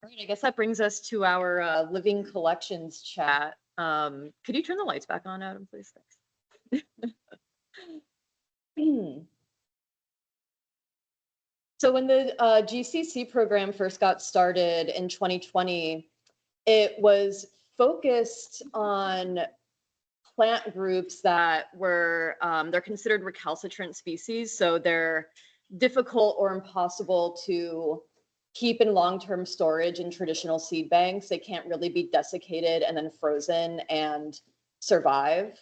All right, I guess that brings us to our living collections chat. Could you turn the lights back on, Adam, please? Thanks. So when the GCC program first got started in 2020, it was focused on plant groups that were, they're considered recalcitrant species, so they're difficult or impossible to keep in long-term storage in traditional seed banks. They can't really be desiccated and then frozen and survive.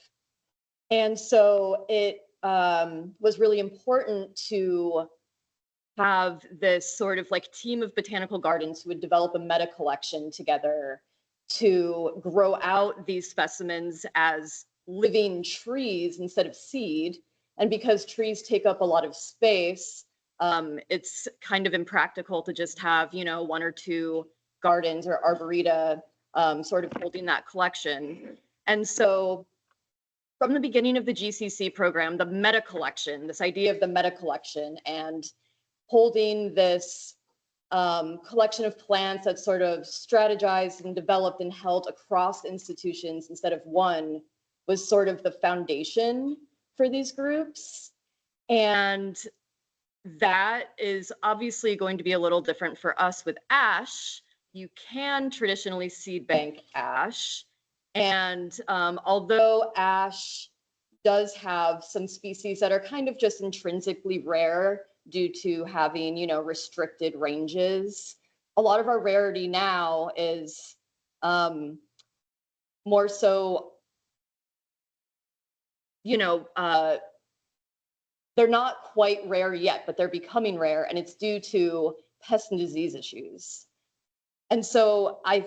And so it was really important to have this sort of like team of botanical gardens who would develop a meta collection together to grow out these specimens as living trees instead of seed. And because trees take up a lot of space, it's kind of impractical to just have, you know, one or two gardens or arboreta sort of holding that collection. And so from the beginning of the GCC program, the meta collection, this idea of the meta collection and holding this collection of plants that's sort of strategized and developed and held across institutions instead of one was sort of the foundation for these groups. And that is obviously going to be a little different for us with ash. You can traditionally seed bank ash. And although ash does have some species that are kind of just intrinsically rare due to having, you know, restricted ranges, a lot of our rarity now is more so, you know, they're not quite rare yet, but they're becoming rare, and it's due to pest and disease issues. And so I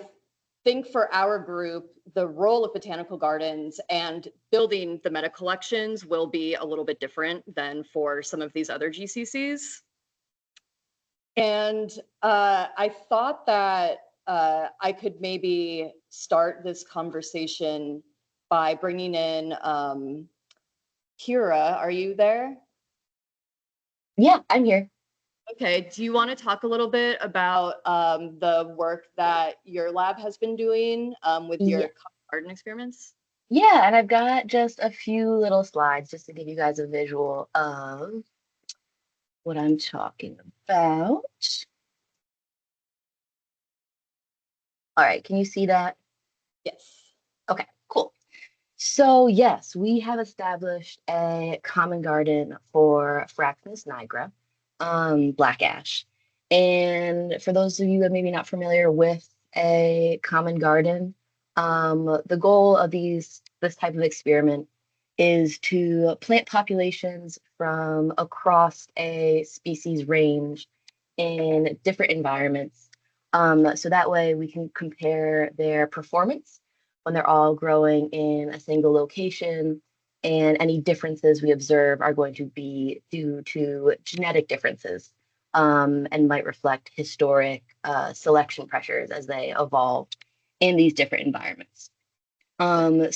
think for our group, the role of botanical gardens and building the meta collections will be a little bit different than for some of these other GCCs. And I thought that I could maybe start this conversation by bringing in Kira. Are you there? Yeah, I'm here. Okay, do you want to talk a little bit about the work that your lab has been doing with your garden experiments? Yeah, and I've got just a few little slides just to give you guys a visual of what I'm talking about. All right, can you see that? Yes. Okay, cool. So yes, we have established a common garden for Fraxinus nigra, black ash. And for those of you that may be not familiar with a common garden, the goal of this type of experiment is to plant populations from across a species range in different environments. So that way we can compare their performance when they're all growing in a single location, and any differences we observe are going to be due to genetic differences and might reflect historic selection pressures as they evolve in these different environments.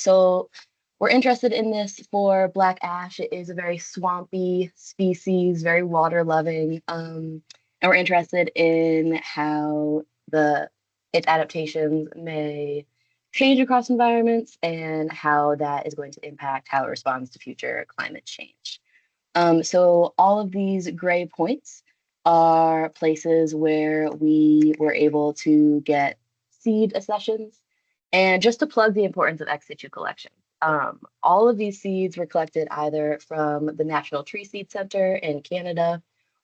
So we're interested in this for black ash. It is a very swampy species, very water loving, and we're interested in how its adaptations may change across environments and how that is going to impact how it responds to future climate change. So all of these gray points are places where we were able to get seed accessions. And just to plug the importance of ex situ collection, all of these seeds were collected either from the National Tree Seed Center in Canada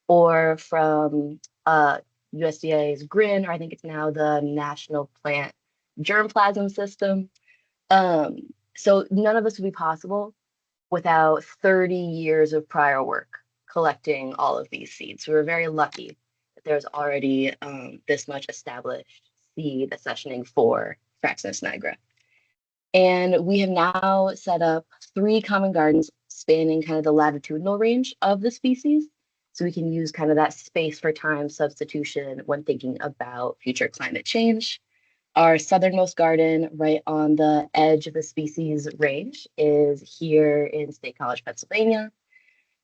or from USDA's GRIN, or I think it's now the National Plant Germplasm System. So none of this would be possible without 30 years of prior work collecting all of these seeds. So we're very lucky that there's already this much established seed accessioning for Fraxinus nigra. And we have now set up 3 common gardens spanning kind of the latitudinal range of the species. So we can use kind of that space for time substitution when thinking about future climate change. Our southernmost garden, right on the edge of the species range, is here in State College, Pennsylvania.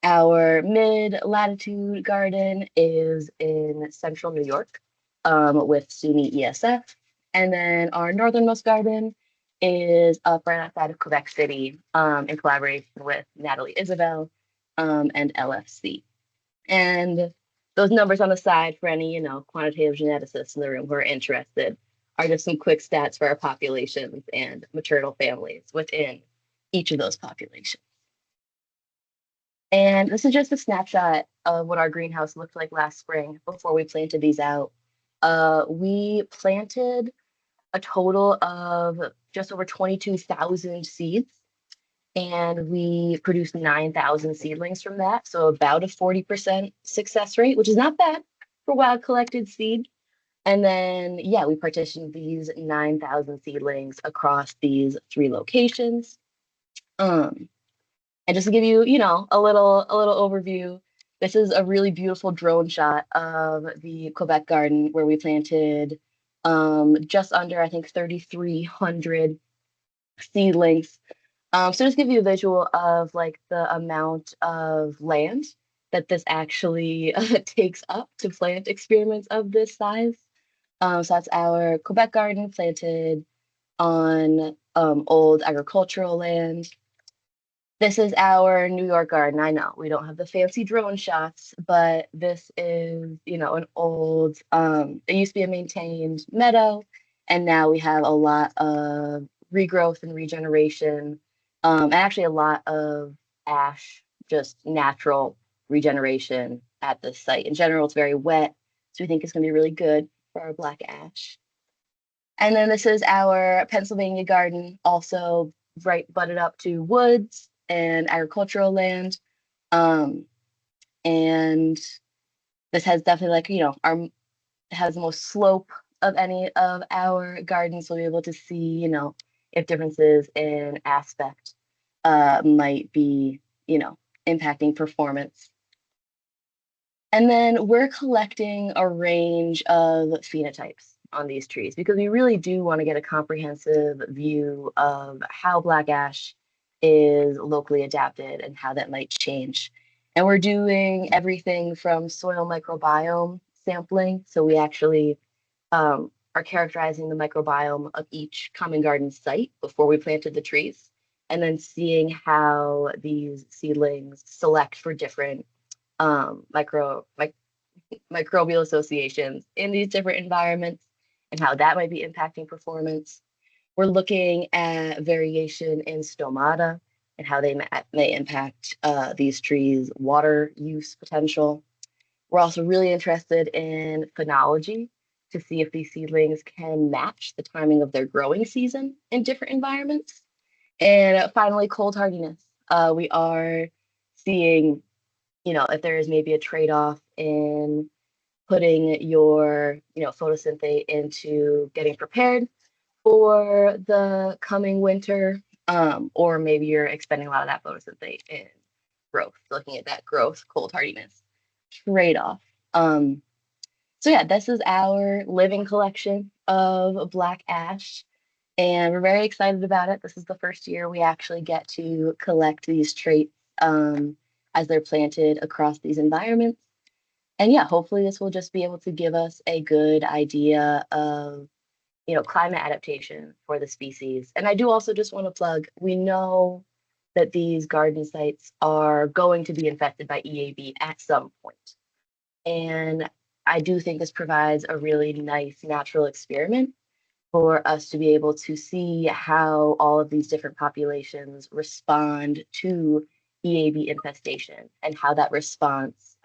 Our mid-latitude garden is in central New York, with SUNY ESF. And then our northernmost garden is up right outside of Quebec City in collaboration with Natalie Isabel and LFC. And those numbers on the side for any, quantitative geneticists in the room who are interested are just some quick stats for our populations and maternal families within each of those populations. And this is just a snapshot of what our greenhouse looked like last spring before we planted these out. We planted a total of just over 22,000 seeds, and we produced 9,000 seedlings from that. So about a 40% success rate, which is not bad for wild collected seed. And then, yeah, we partitioned these 9,000 seedlings across these 3 locations. And just to give you, a little overview, this is a really beautiful drone shot of the Quebec garden where we planted just under, I think, 3,300 seedlings. So just give you a visual of like the amount of land that this actually takes up to plant experiments of this size. So that's our Quebec garden planted on old agricultural land. This is our New York garden. I know we don't have the fancy drone shots, but this is, an old, it used to be a maintained meadow, and now we have a lot of regrowth and regeneration, and actually a lot of ash, just natural regeneration at this site. In general, it's very wet, so we think it's going to be really good for our black ash. And then this is our Pennsylvania garden, also right butted up to woods and agricultural land. And this has definitely has the most slope of any of our gardens. So we'll be able to see, if differences in aspect might be, impacting performance. And then we're collecting a range of phenotypes on these trees because we really do want to get a comprehensive view of how black ash is locally adapted and how that might change. And we're doing everything from soil microbiome sampling. So we actually are characterizing the microbiome of each common garden site before we planted the trees, and then seeing how these seedlings select for different microbial associations in these different environments and how that might be impacting performance. We're looking at variation in stomata and how they may impact these trees' water use potential. We're also really interested in phenology to see if these seedlings can match the timing of their growing season in different environments. And finally, cold hardiness. We are seeing, if there is maybe a trade-off in putting your, photosynthate into getting prepared for the coming winter, or maybe you're expending a lot of that photosynthate in growth, looking at that growth, cold hardiness trade-off. So yeah, this is our living collection of black ash, and we're very excited about it. This is the first year we actually get to collect these traits as they're planted across these environments. And yeah, hopefully this will just be able to give us a good idea of, climate adaptation for the species. And I do also just want to plug, we know that these garden sites are going to be infected by EAB at some point. And I do think this provides a really nice natural experiment for us to be able to see how all of these different populations respond to EAB infestation and how that response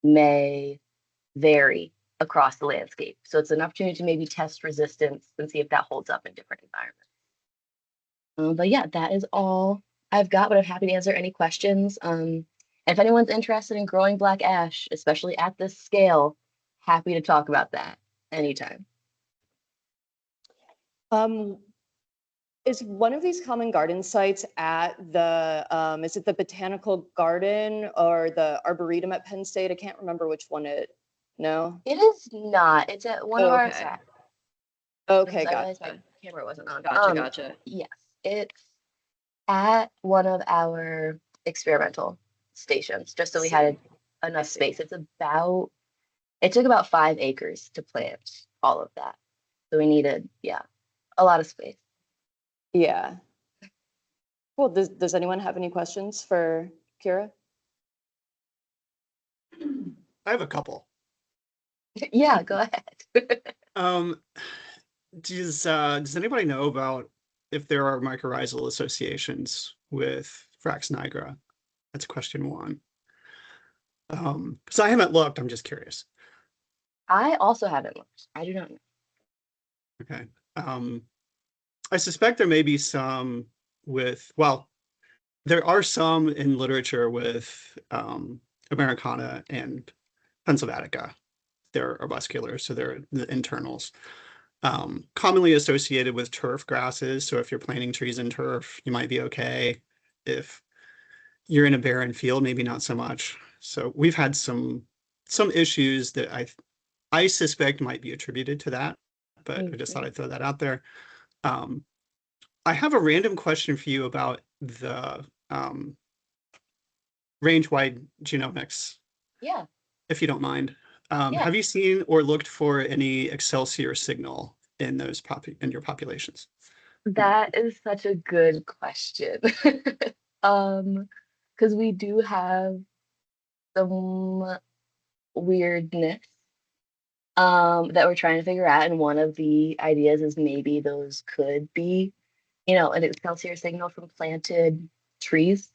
may vary across the landscape. So it's an opportunity to maybe test resistance and see if that holds up in different environments. But yeah, that is all I've got, but I'm happy to answer any questions. If anyone's interested in growing black ash, especially at this scale, happy to talk about that anytime. Is one of these common garden sites at the, is it the Botanical Garden or the Arboretum at Penn State? I can't remember which one no? It is not. It's at one of our sites. Okay, I realized my gotcha. camera wasn't on. Gotcha. Yes, it's at one of our experimental stations, just so we had enough space. It's about It took about 5 acres to plant all of that. So we needed, yeah, a lot of space. Yeah. Well, does anyone have any questions for Kira? I have a couple. Yeah, go ahead. Um, does anybody know about if there are mycorrhizal associations with Frax nigra? That's question one. Because I haven't looked, I'm just curious. I also haven't looked. I do not know. Okay. I suspect there may be some with, well, there are some in literature with Americana and Pennsylvanica. They're arbuscular, so they're the internals. Commonly associated with turf grasses. So if you're planting trees in turf, you might be okay. If you're in a barren field, maybe not so much. So we've had some issues that I suspect might be attributed to that, but I just thought I'd throw that out there. I have a random question for you about the range-wide genomics. Yeah. If you don't mind. Yeah. Have you seen or looked for any Excelsior signal in those in your populations? That is such a good question. Because we do have some weirdness that we're trying to figure out, and one of the ideas is maybe those could be, an Excelsior signal from planted trees.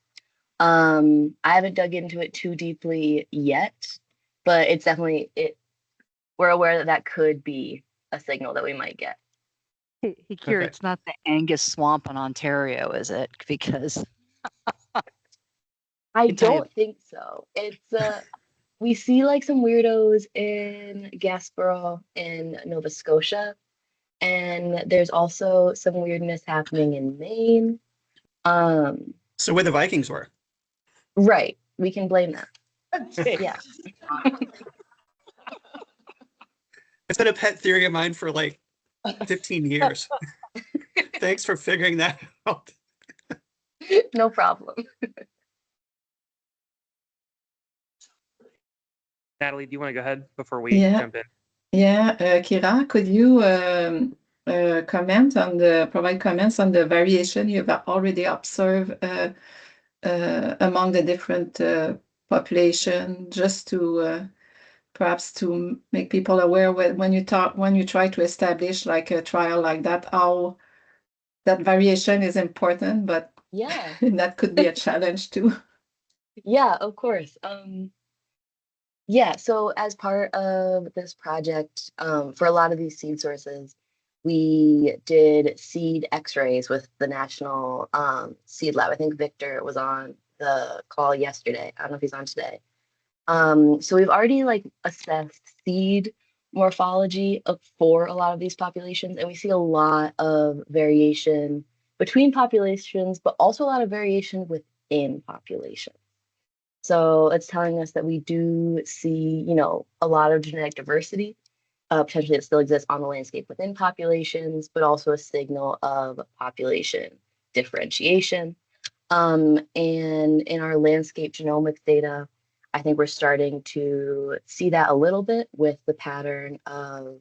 I haven't dug into it too deeply yet, but it's definitely we're aware that that could be a signal that we might get. Hey, Kira, Okay. It's not the Angus swamp in Ontario, is it? Because I can tell you- don't think so. It's we see like some weirdos in Gaspereau in Nova Scotia, and there's also some weirdness happening in Maine. So where the Vikings were. Right. We can blame that. Yeah. It's been a pet theory of mine for like 15 years. Thanks for figuring that out. No problem. Natalie, do you want to go ahead before we Yeah. jump in? Yeah, Kira, could you provide comments on the variation you've already observed among the different population, just to perhaps to make people aware when you try to establish like a trial like that, how that variation is important, but Yeah. that could be a challenge too. Yeah, of course. Yeah, so as part of this project, for a lot of these seed sources, we did seed x-rays with the National Seed Lab. I think Victor was on the call yesterday. I don't know if he's on today. So we've already like assessed seed morphology for a lot of these populations, and we see a lot of variation between populations, but also a lot of variation within populations. So it's telling us that we do see, a lot of genetic diversity, potentially that still exists on the landscape within populations, but also a signal of population differentiation. And in our landscape genomics data, I think we're starting to see that a little bit with the pattern of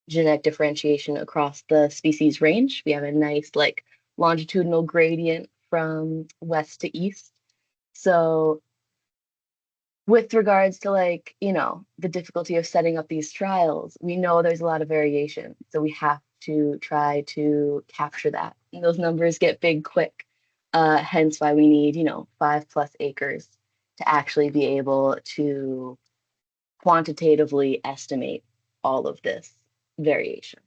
genetic differentiation across the species range. We have a nice like longitudinal gradient from west to east. So with regards to like, the difficulty of setting up these trials, we know there's a lot of variation. So we have to try to capture that. And those numbers get big quick. Hence why we need, 5+ acres to actually be able to quantitatively estimate all of this variation.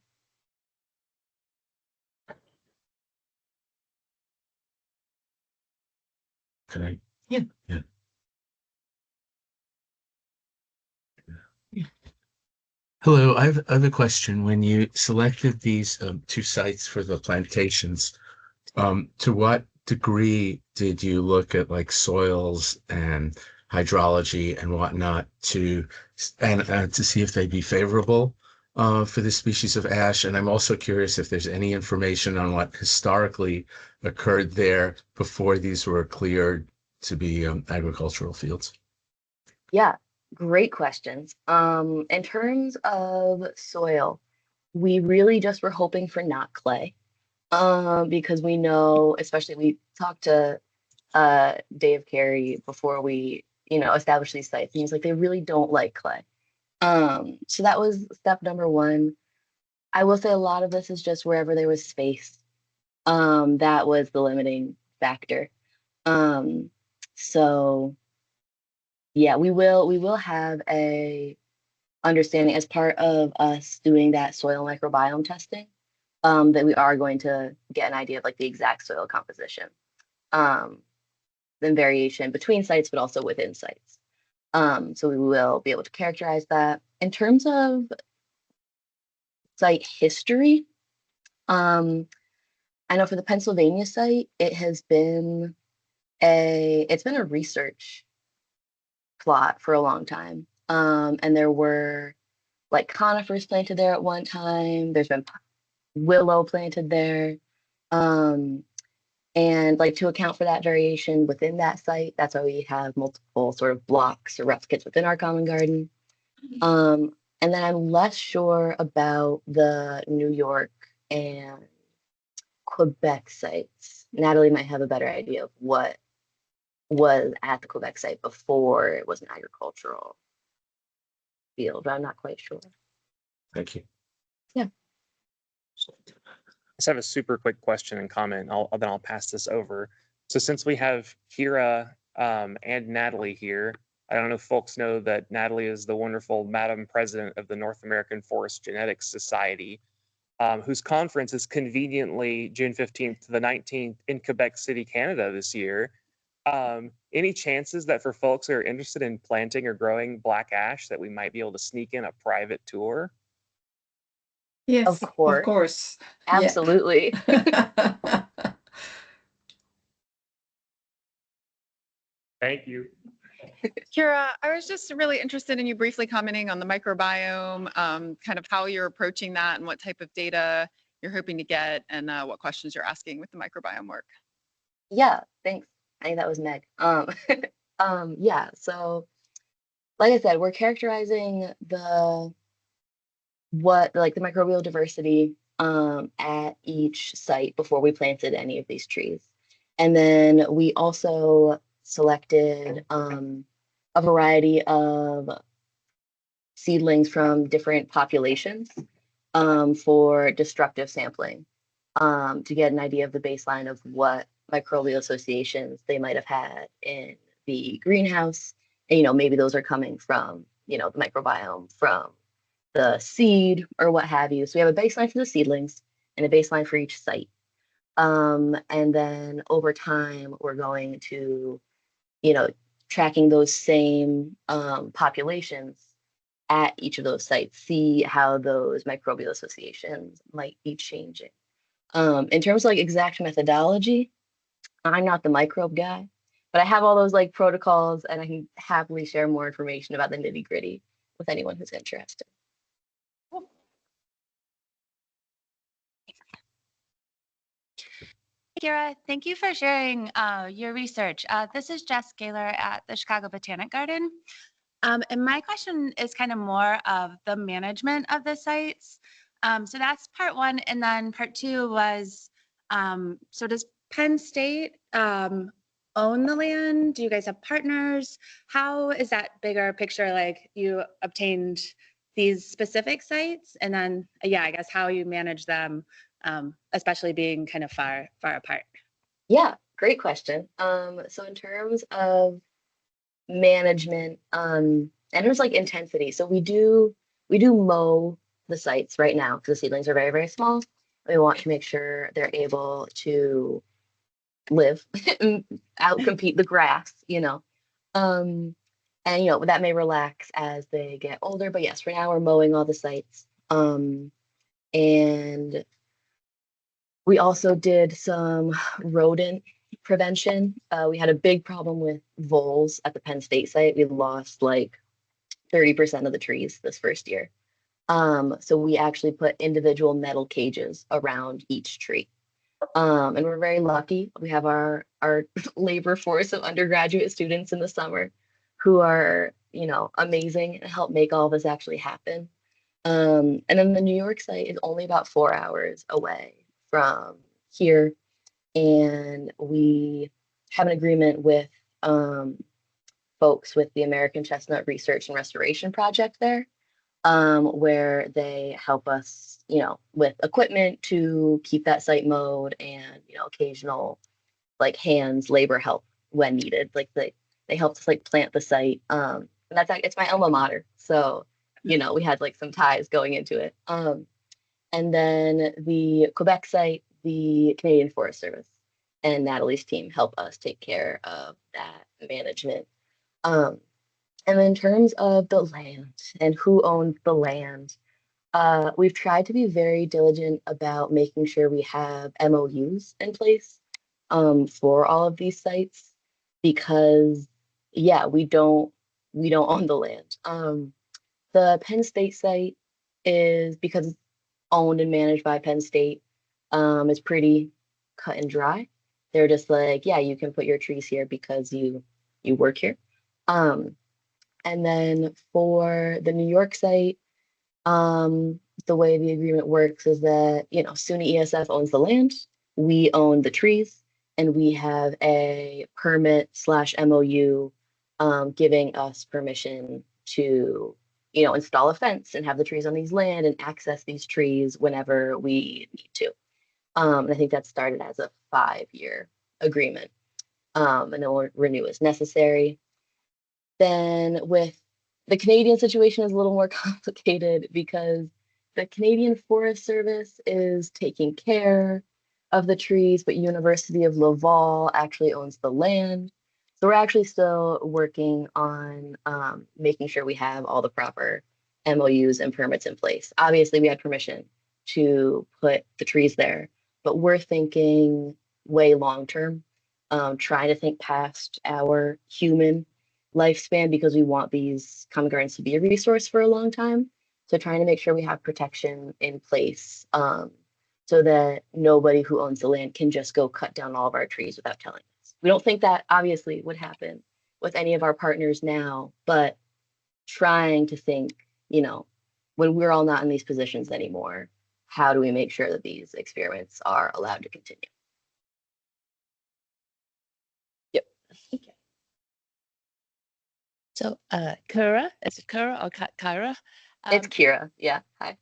Can I? Yeah. Yeah. Hello, I have a question. When you selected these two sites for the plantations, to what degree did you look at like soils and hydrology and whatnot to see if they'd be favorable for this species of ash? And I'm also curious if there's any information on what historically occurred there before these were cleared to be agricultural fields. Yeah. great questions. In terms of soil, we really just were hoping for not clay. Because we know, especially we talked to Dave Carey before we, established these sites, and he's like, they really don't like clay. So that was step number one. I will say a lot of this is just wherever there was space. That was the limiting factor. So yeah, we will have a understanding as part of us doing that soil microbiome testing, that we are going to get an idea of like the exact soil composition, then variation between sites, but also within sites. So we will be able to characterize that. In terms of site history, I know for the Pennsylvania site, it's been a research plot for a long time. And there were like conifers planted there at one time. There's been willow planted there. And like to account for that variation within that site, that's why we have multiple sort of blocks or replicates within our common garden. And then I'm less sure about the New York and Quebec sites. Natalie might have a better idea of what was at the Quebec site before it was an agricultural field, but I'm not quite sure. Thank you. Yeah. I just have a super quick question and comment. Then I'll pass this over. So since we have Kira and Natalie here, I don't know if folks know that Natalie is the wonderful Madam President of the North American Forest Genetics Society, whose conference is conveniently June 15th to the 19th in Quebec City, Canada this year. Any chances that for folks who are interested in planting or growing black ash that we might be able to sneak in a private tour? Yes, Of course. Absolutely. Yeah. Thank you. Kira, I was just really interested in you briefly commenting on the microbiome, kind of how you're approaching that and what type of data you're hoping to get and what questions you're asking with the microbiome work. Yeah, thanks. I think that was Meg. Yeah, so like I said, we're characterizing the microbial diversity at each site before we planted any of these trees. And then we also selected a variety of seedlings from different populations for destructive sampling, to get an idea of the baseline of what microbial associations they might have had in the greenhouse. And, maybe those are coming from, the microbiome from the seed or what have you. So we have a baseline for the seedlings and a baseline for each site. And then over time, we're going to, tracking those same populations at each of those sites, see how those microbial associations might be changing. In terms of like exact methodology, I'm not the microbe guy, but I have all those like protocols and I can happily share more information about the nitty gritty with anyone who's interested. Kira, thank you for sharing your research. This is Jess Gaylor at the Chicago Botanic Garden. And my question is kind of more of the management of the sites. So that's part one. And then part two was, so does Penn State own the land? Do you guys have partners? How is that bigger picture? Like you obtained these specific sites and then, yeah, I guess how you manage them, especially being kind of far apart. Yeah, great question. So in terms of management, and there's like intensity. So we do mow the sites right now because the seedlings are very, very small. We want to make sure they're able to live and outcompete the grass, and that may relax as they get older. But yes, for now we're mowing all the sites. And we also did some rodent prevention. We had a big problem with voles at the Penn State site. We lost like 30% of the trees this first year. So we actually put individual metal cages around each tree. And we're very lucky. We have our labor force of undergraduate students in the summer who are amazing and helped make all this actually happen. And then the New York site is only about 4 hours away from here. And we have an agreement with folks with the American Chestnut Research and Restoration Project there, where they help us, with equipment to keep that site mowed and, occasional like hands labor help when needed. Like they helped us like plant the site. And it's my alma mater. So, we had like some ties going into it. And then the Quebec site, the Canadian Forest Service and Natalie's team help us take care of that management. And in terms of the land and who owns the land, we've tried to be very diligent about making sure we have MOUs in place for all of these sites because, yeah, we don't own the land. The Penn State site is because it's owned and managed by Penn State. It's pretty cut and dry. They're just like, yeah, you can put your trees here because you work here. And then for the New York site, the way the agreement works is that, SUNY ESF owns the land, we own the trees, and we have a permit/MOU giving us permission to, install a fence and have the trees on these land and access these trees whenever we need to. And I think that started as a 5-year agreement. And then we'll renew as necessary. Then with the Canadian situation is a little more complicated because the Canadian Forest Service is taking care of the trees, but University of Laval actually owns the land. So we're actually still working on making sure we have all the proper MOUs and permits in place. Obviously, we had permission to put the trees there, but we're thinking way long term, trying to think past our human lifespan because we want these common gardens to be a resource for a long time. So trying to make sure we have protection in place so that nobody who owns the land can just go cut down all of our trees without telling us. We don't think that obviously would happen with any of our partners now, but trying to think, when we're all not in these positions anymore, how do we make sure that these experiments are allowed to continue? Yep. So, Kira, is it Kira or Kyra? It's Kira. Yeah. Hi.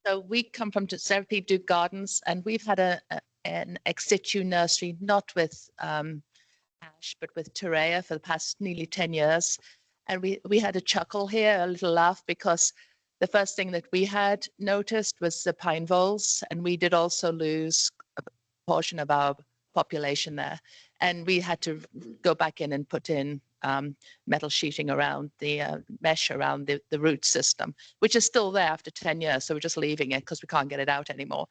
So we come from several people do gardens, and we've had an ex situ nursery, not with ash, but with Torreya for the past nearly 10 years. And we had a chuckle here, a little laugh, because the first thing that we had noticed was the pine voles, and we did also lose a portion of our population there. And we had to go back in and put in metal sheeting around the mesh around the root system, which is still there after 10 years. So we're just leaving it because we can't get it out anymore.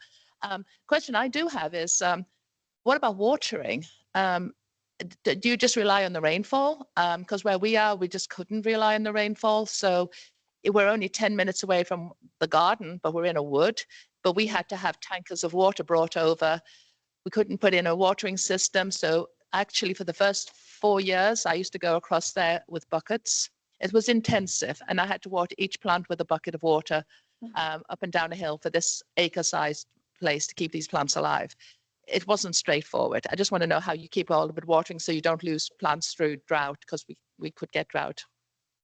Question I do have is, what about watering? Do you just rely on the rainfall? Because where we are, we just couldn't rely on the rainfall. So we're only 10 minutes away from the garden, but we're in a wood. But we had to have tankers of water brought over. We couldn't put in a watering system. So actually, for the first 4 years, I used to go across there with buckets. It was intensive, and I had to water each plant with a bucket of water up and down a hill for this acre-sized place to keep these plants alive. It wasn't straightforward. I just want to know how you keep all of it watering so you don't lose plants through drought, because we could get drought.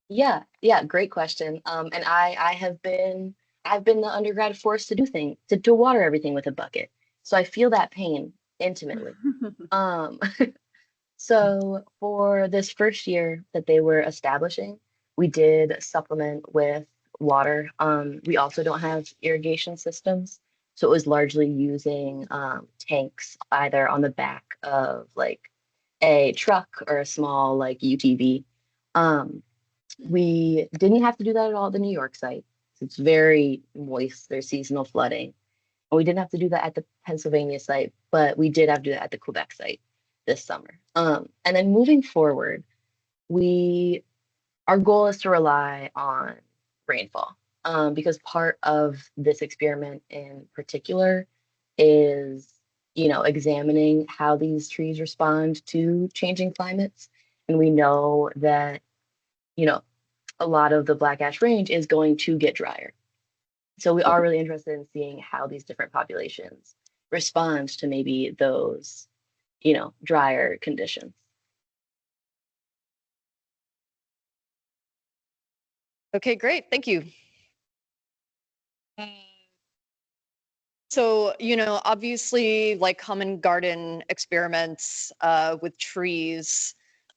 Yeah, great question. And I've been the undergrad forced to do things to water everything with a bucket. So I feel that pain intimately. So for this first year that they were establishing, we did supplement with water. We also don't have irrigation systems. So it was largely using tanks either on the back of like a truck or a small like UTV. We didn't have to do that at all at the New York site. It's very moist. There's seasonal flooding. And we didn't have to do that at the Pennsylvania site, but we did have to do that at the Quebec site this summer. And then moving forward, our goal is to rely on rainfall because part of this experiment in particular is, examining how these trees respond to changing climates. And we know that, a lot of the black ash range is going to get drier. So we are really interested in seeing how these different populations respond to maybe those, drier conditions. Okay, great. Thank you. So, obviously, like common garden experiments with trees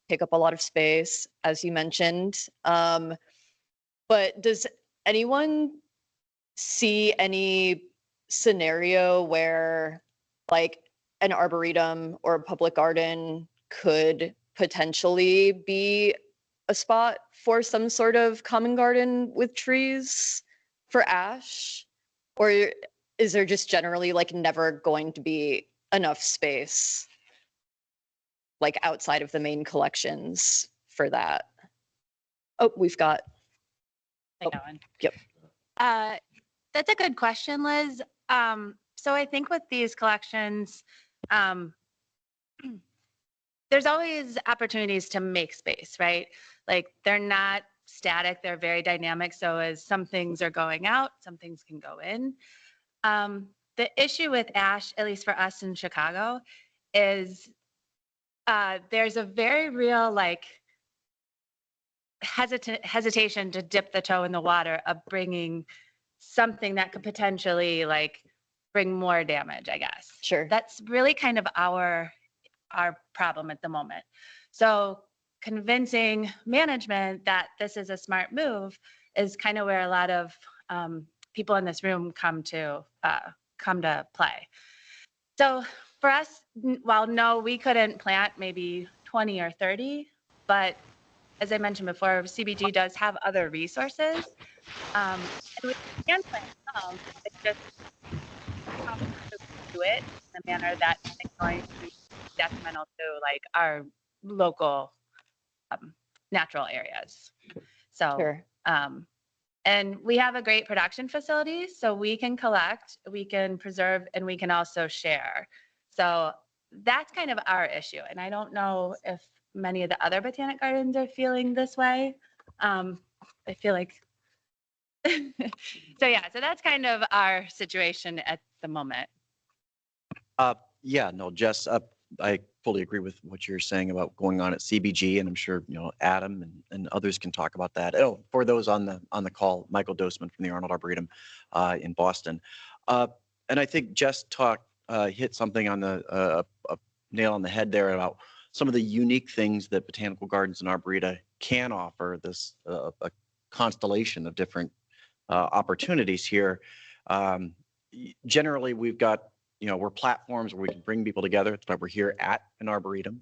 take up a lot of space, as you mentioned. But does anyone see any scenario where like an arboretum or a public garden could potentially be a spot for some sort of common garden with trees for ash? Or is there just generally like never going to be enough space like outside of the main collections for that? Oh, we've got. I got one. Yep. That's a good question, Liz. So I think with these collections, there's always opportunities to make space, right? Like they're not static, they're very dynamic. So as some things are going out, some things can go in. The issue with ash, at least for us in Chicago, is there's a very real like hesitation to dip the toe in the water of bringing something that could potentially like bring more damage, I guess. Sure. That's really kind of our problem at the moment. So convincing management that this is a smart move is kind of where a lot of people in this room come to play. So for us, while no, we couldn't plant maybe 20 or 30, but as I mentioned before, CBG does have other resources. And we can plant some, it's just how to do it in a manner that isn't going to be detrimental to like our local natural areas. So, Sure. And we have a great production facility, so we can collect, we can preserve, and we can also share. So that's kind of our issue. And I don't know if many of the other botanic gardens are feeling this way. I feel like, so yeah, so that's kind of our situation at the moment. Yeah, no, Jess, I fully agree with what you're saying about going on at CBG, and I'm sure Adam and others can talk about that. Oh, for those on the call, Michael Dosman from the Arnold Arboretum in Boston, and I think Jess hit something on a nail on the head there about some of the unique things that botanical gardens and arboreta can offer. This a constellation of different opportunities here. Generally, we've got we're platforms where we can bring people together. That's why we're here at an arboretum.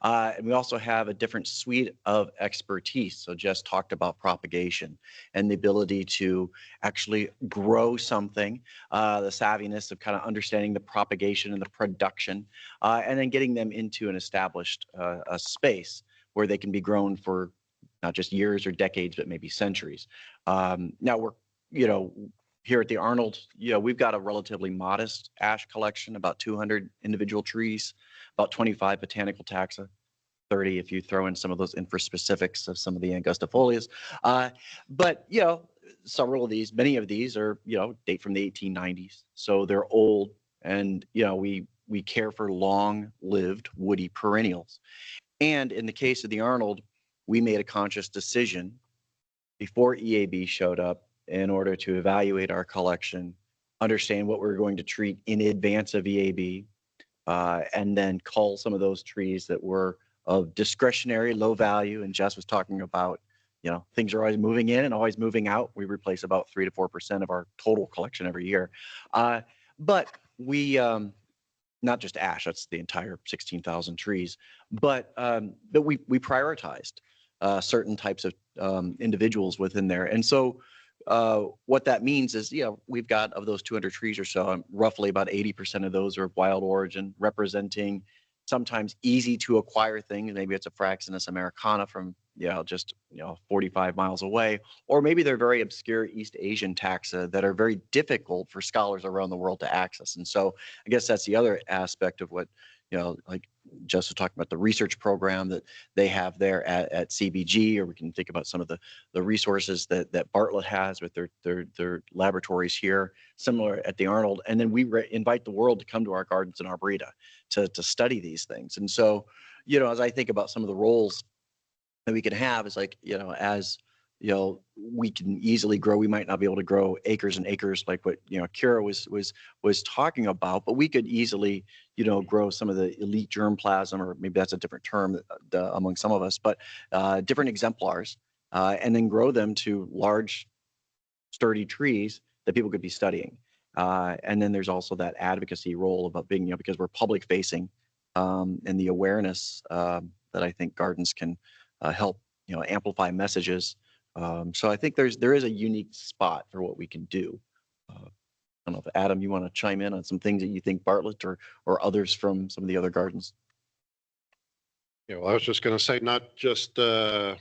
And we also have a different suite of expertise. So Jess talked about propagation and the ability to actually grow something, the savviness of kind of understanding the propagation and the production, and then getting them into an established a space where they can be grown for not just years or decades, but maybe centuries. Now we're, here at the Arnold, we've got a relatively modest ash collection, about 200 individual trees, about 25 botanical taxa, 30 if you throw in some of those infraspecifics of some of the angustifolias. But, several of these, many of these are, date from the 1890s. So they're old and, we care for long-lived woody perennials. And in the case of the Arnold, we made a conscious decision before EAB showed up in order to evaluate our collection, understand what we're going to treat in advance of EAB, and then cull some of those trees that were of discretionary low value. And Jess was talking about, things are always moving in and always moving out. We replace about 3 to 4% of our total collection every year. But we, not just ash, that's the entire 16,000 trees, but we prioritized certain types of individuals within there. And so what that means is, we've got, of those 200 trees or so, roughly about 80% of those are of wild origin, representing sometimes easy to acquire things. Maybe it's a Fraxinus americana from, just 45 miles away, or maybe they're very obscure East Asian taxa that are very difficult for scholars around the world to access. And so I guess that's the other aspect of what you know, like Jess was talking about the research program that they have there at CBG, or we can think about some of the resources that Bartlett has with their laboratories here, similar at the Arnold. And then we invite the world to come to our gardens in Arboreta to study these things. And so, you know, as I think about some of the roles that we can have, is like, you know, as you know, we can easily grow. We might not be able to grow acres and acres like what, you know, Kira was talking about, but we could easily, you know, grow some of the elite germplasm, or maybe that's a different term among some of us, but different exemplars, and then grow them to large, sturdy trees that people could be studying. And then there's also that advocacy role about being, you know, because we're public facing, and the awareness that I think gardens can help, you know, amplify messages. So I think there is a unique spot for what we can do. I don't know if Adam, you want to chime in on some things that you think Bartlett or others from some of the other gardens. Yeah, well, I was just going to say, not just our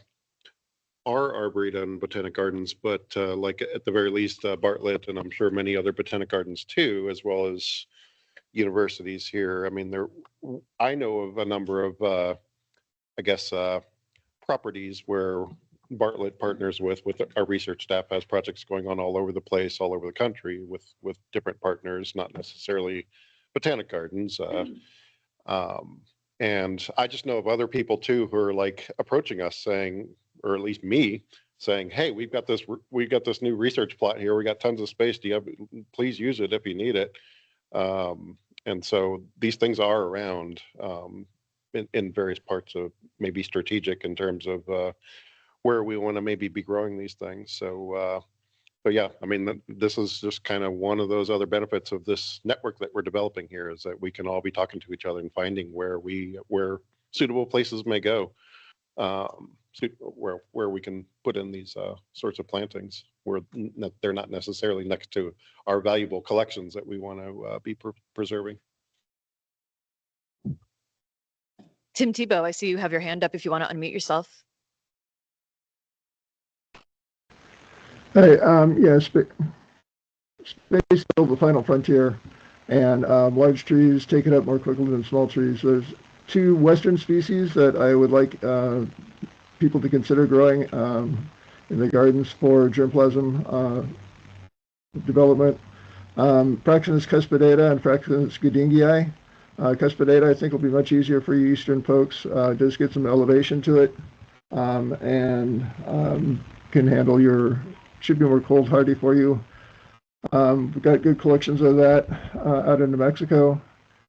Arboreta and Botanic Gardens, but like at the very least Bartlett, and I'm sure many other Botanic Gardens too, as well as universities here. I mean, I know of a number of, I guess, properties where Bartlett partners with our research staff, has projects going on all over the place, all over the country with different partners, not necessarily Botanic Gardens. And I just know of other people too who are like approaching us saying, or at least me saying, hey, we've got this new research plot here. We got tons of space. Please use it if you need it. And so these things are around in various parts of, maybe strategic in terms of where we want to maybe be growing these things. So yeah, I mean, this is just kind of one of those other benefits of this network that we're developing here, is that we can all be talking to each other and finding where suitable places may go, where we can put in these sorts of plantings where they're not necessarily next to our valuable collections that we want to be preserving. Tim Tebow, I see you have your hand up if you want to unmute yourself. Hey, yeah, space is still the final frontier, and large trees take it up more quickly than small trees. There's two western species that I would like people to consider growing in the gardens for germplasm development. Fraxinus cuspidata and Fraxinus goodingii. Cuspidata, I think, will be much easier for you eastern folks. It does get some elevation to it, and can handle should be more cold hardy for you. We've got good collections of that out in New Mexico.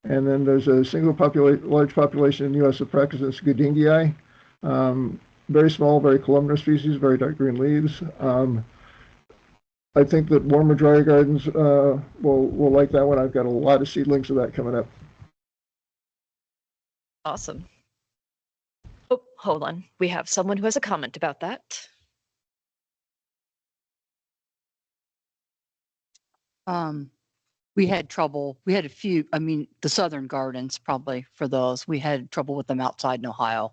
And then there's a large population in the U.S. of Fraxinus goodingii. Very small, very columnar species, very dark green leaves. I think that warmer, drier gardens will like that one. I've got a lot of seedlings of that coming up. Awesome. Oh, hold on. We have someone who has a comment about that. We had trouble. We had a few, I mean, the southern gardens, probably for those, we had trouble with them outside in Ohio.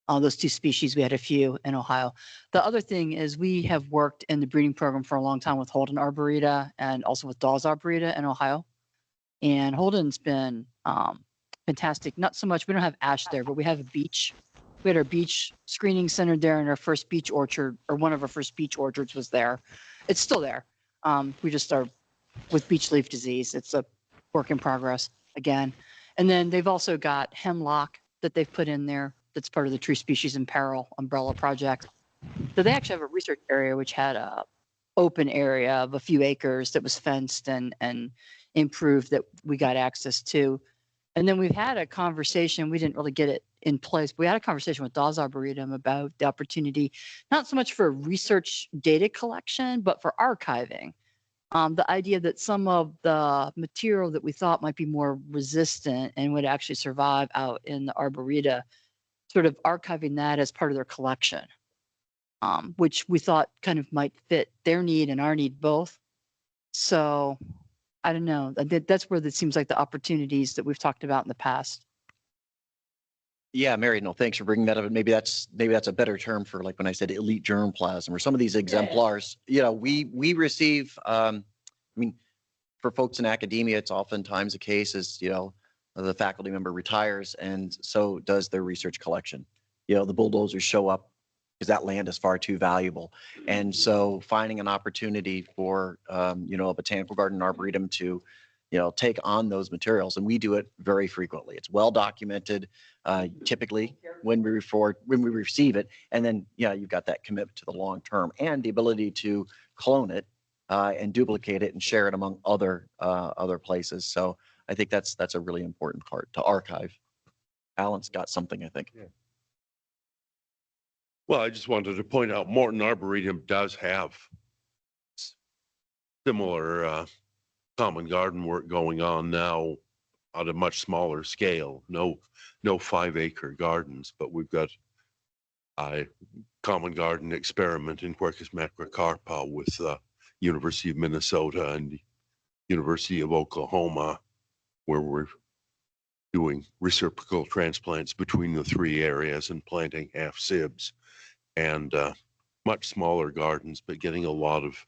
Those two species, we had a few in Ohio. The other thing is we have worked in the breeding program for a long time with Holden Arboreta and also with Dawes Arboreta in Ohio. And Holden's been fantastic. Not so much, we don't have ash there, but we have a beech. We had our beech screening center there, and our first beech orchard, or one of our first beech orchards was there. It's still there. We just are with beech leaf disease. It's a work in progress again. And then they've also got hemlock that they've put in there. That's part of the True Species in Peril umbrella project. So they actually have a research area which had a open area of a few acres that was fenced and improved that we got access to. And then we've had a conversation, we didn't really get it in place, but we had a conversation with Dawes Arboretum about the opportunity, not so much for research data collection, but for archiving. The idea that some of the material that we thought might be more resistant and would actually survive out in the Arboreta, sort of archiving that as part of their collection, which we thought kind of might fit their need and our need both. So I don't know. That's where it seems like the opportunities that we've talked about in the past. Yeah, Mary, no, thanks for bringing that up. And maybe that's a better term for, like when I said elite germplasm or some of these exemplars. You know, we receive, I mean, for folks in academia, it's oftentimes the case is, you know, the faculty member retires, and so does their research collection. The bulldozers show up because that land is far too valuable. And so finding an opportunity for, a botanical garden arboretum to, take on those materials, and we do it very frequently. It's well documented, typically when we receive it, and then you've got that commitment to the long term and the ability to clone it and duplicate it and share it among other places. So I think that's a really important part to archive. Alan's got something, I think. Yeah. Well, I just wanted to point out Morton Arboretum does have similar common garden work going on now on a much smaller scale. No 5-acre gardens, but we've got a common garden experiment in Quercus macrocarpa with University of Minnesota and University of Oklahoma, where we're doing reciprocal transplants between the 3 areas and planting half sibs, and much smaller gardens, but doing a lot of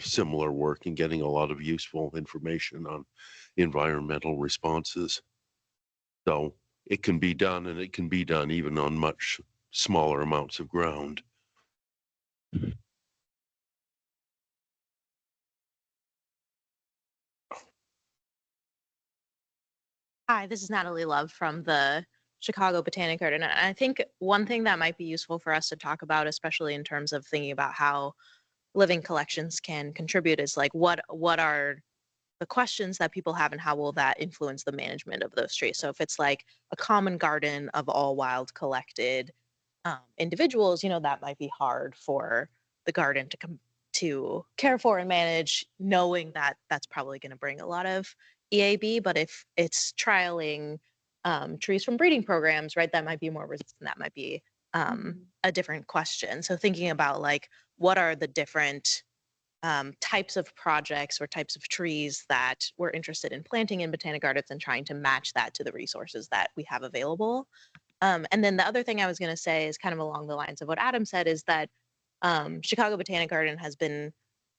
similar work and getting a lot of useful information on environmental responses. So it can be done, and it can be done even on much smaller amounts of ground. Hi, this is Natalie Love from the Chicago Botanic Garden. And I think one thing that might be useful for us to talk about, especially in terms of thinking about how living collections can contribute, is like what are the questions that people have and how will that influence the management of those trees? So if it's like a common garden of all wild collected individuals, that might be hard for the garden to care for and manage, knowing that that's probably going to bring a lot of EAB. But if it's trialing trees from breeding programs, right, that might be more resistant. That might be a different question. So thinking about like what are the different types of projects or types of trees that we're interested in planting in botanic gardens and trying to match that to the resources that we have available. And then the other thing I was going to say is kind of along the lines of what Adam said, is that Chicago Botanic Garden has been,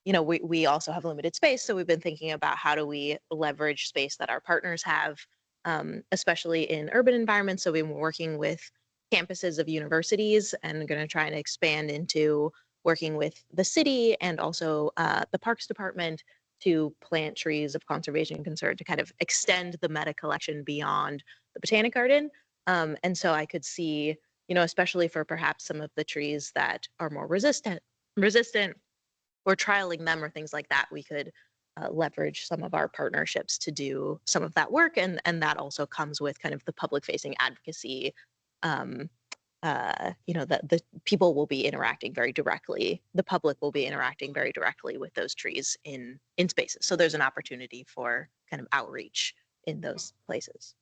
we also have limited space. So we've been thinking about how do we leverage space that our partners have, especially in urban environments. So we've been working with campuses of universities and going to try and expand into working with the city and also the Parks Department to plant trees of conservation concern to kind of extend the meta collection beyond the Botanic Garden. And so I could see, especially for perhaps some of the trees that are more resistant or trialing them or things like that, we could leverage some of our partnerships to do some of that work. And that also comes with kind of the public facing advocacy. The people will be interacting very directly. The public will be interacting very directly with those trees in spaces. So there's an opportunity for kind of outreach in those places.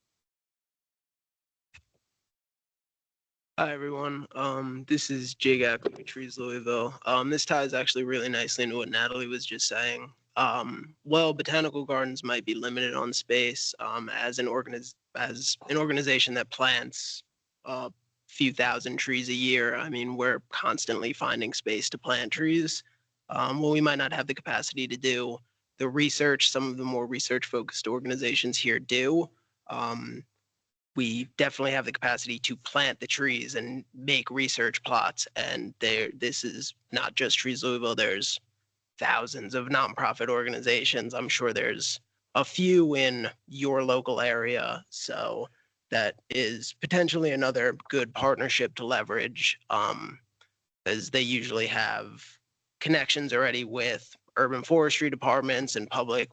Hi, everyone. This is Jay Gack from Trees Louisville. This ties actually really nicely into what Natalie was just saying. Well, botanical gardens might be limited on space as an organization that plants a few thousand trees a year. I mean, we're constantly finding space to plant trees. Well, we might not have the capacity to do the research some of the more research-focused organizations here do. We definitely have the capacity to plant the trees and make research plots. And this is not just Trees Louisville. There's thousands of nonprofit organizations. I'm sure there's a few in your local area. So that is potentially another good partnership to leverage, as they usually have connections already with urban forestry departments and public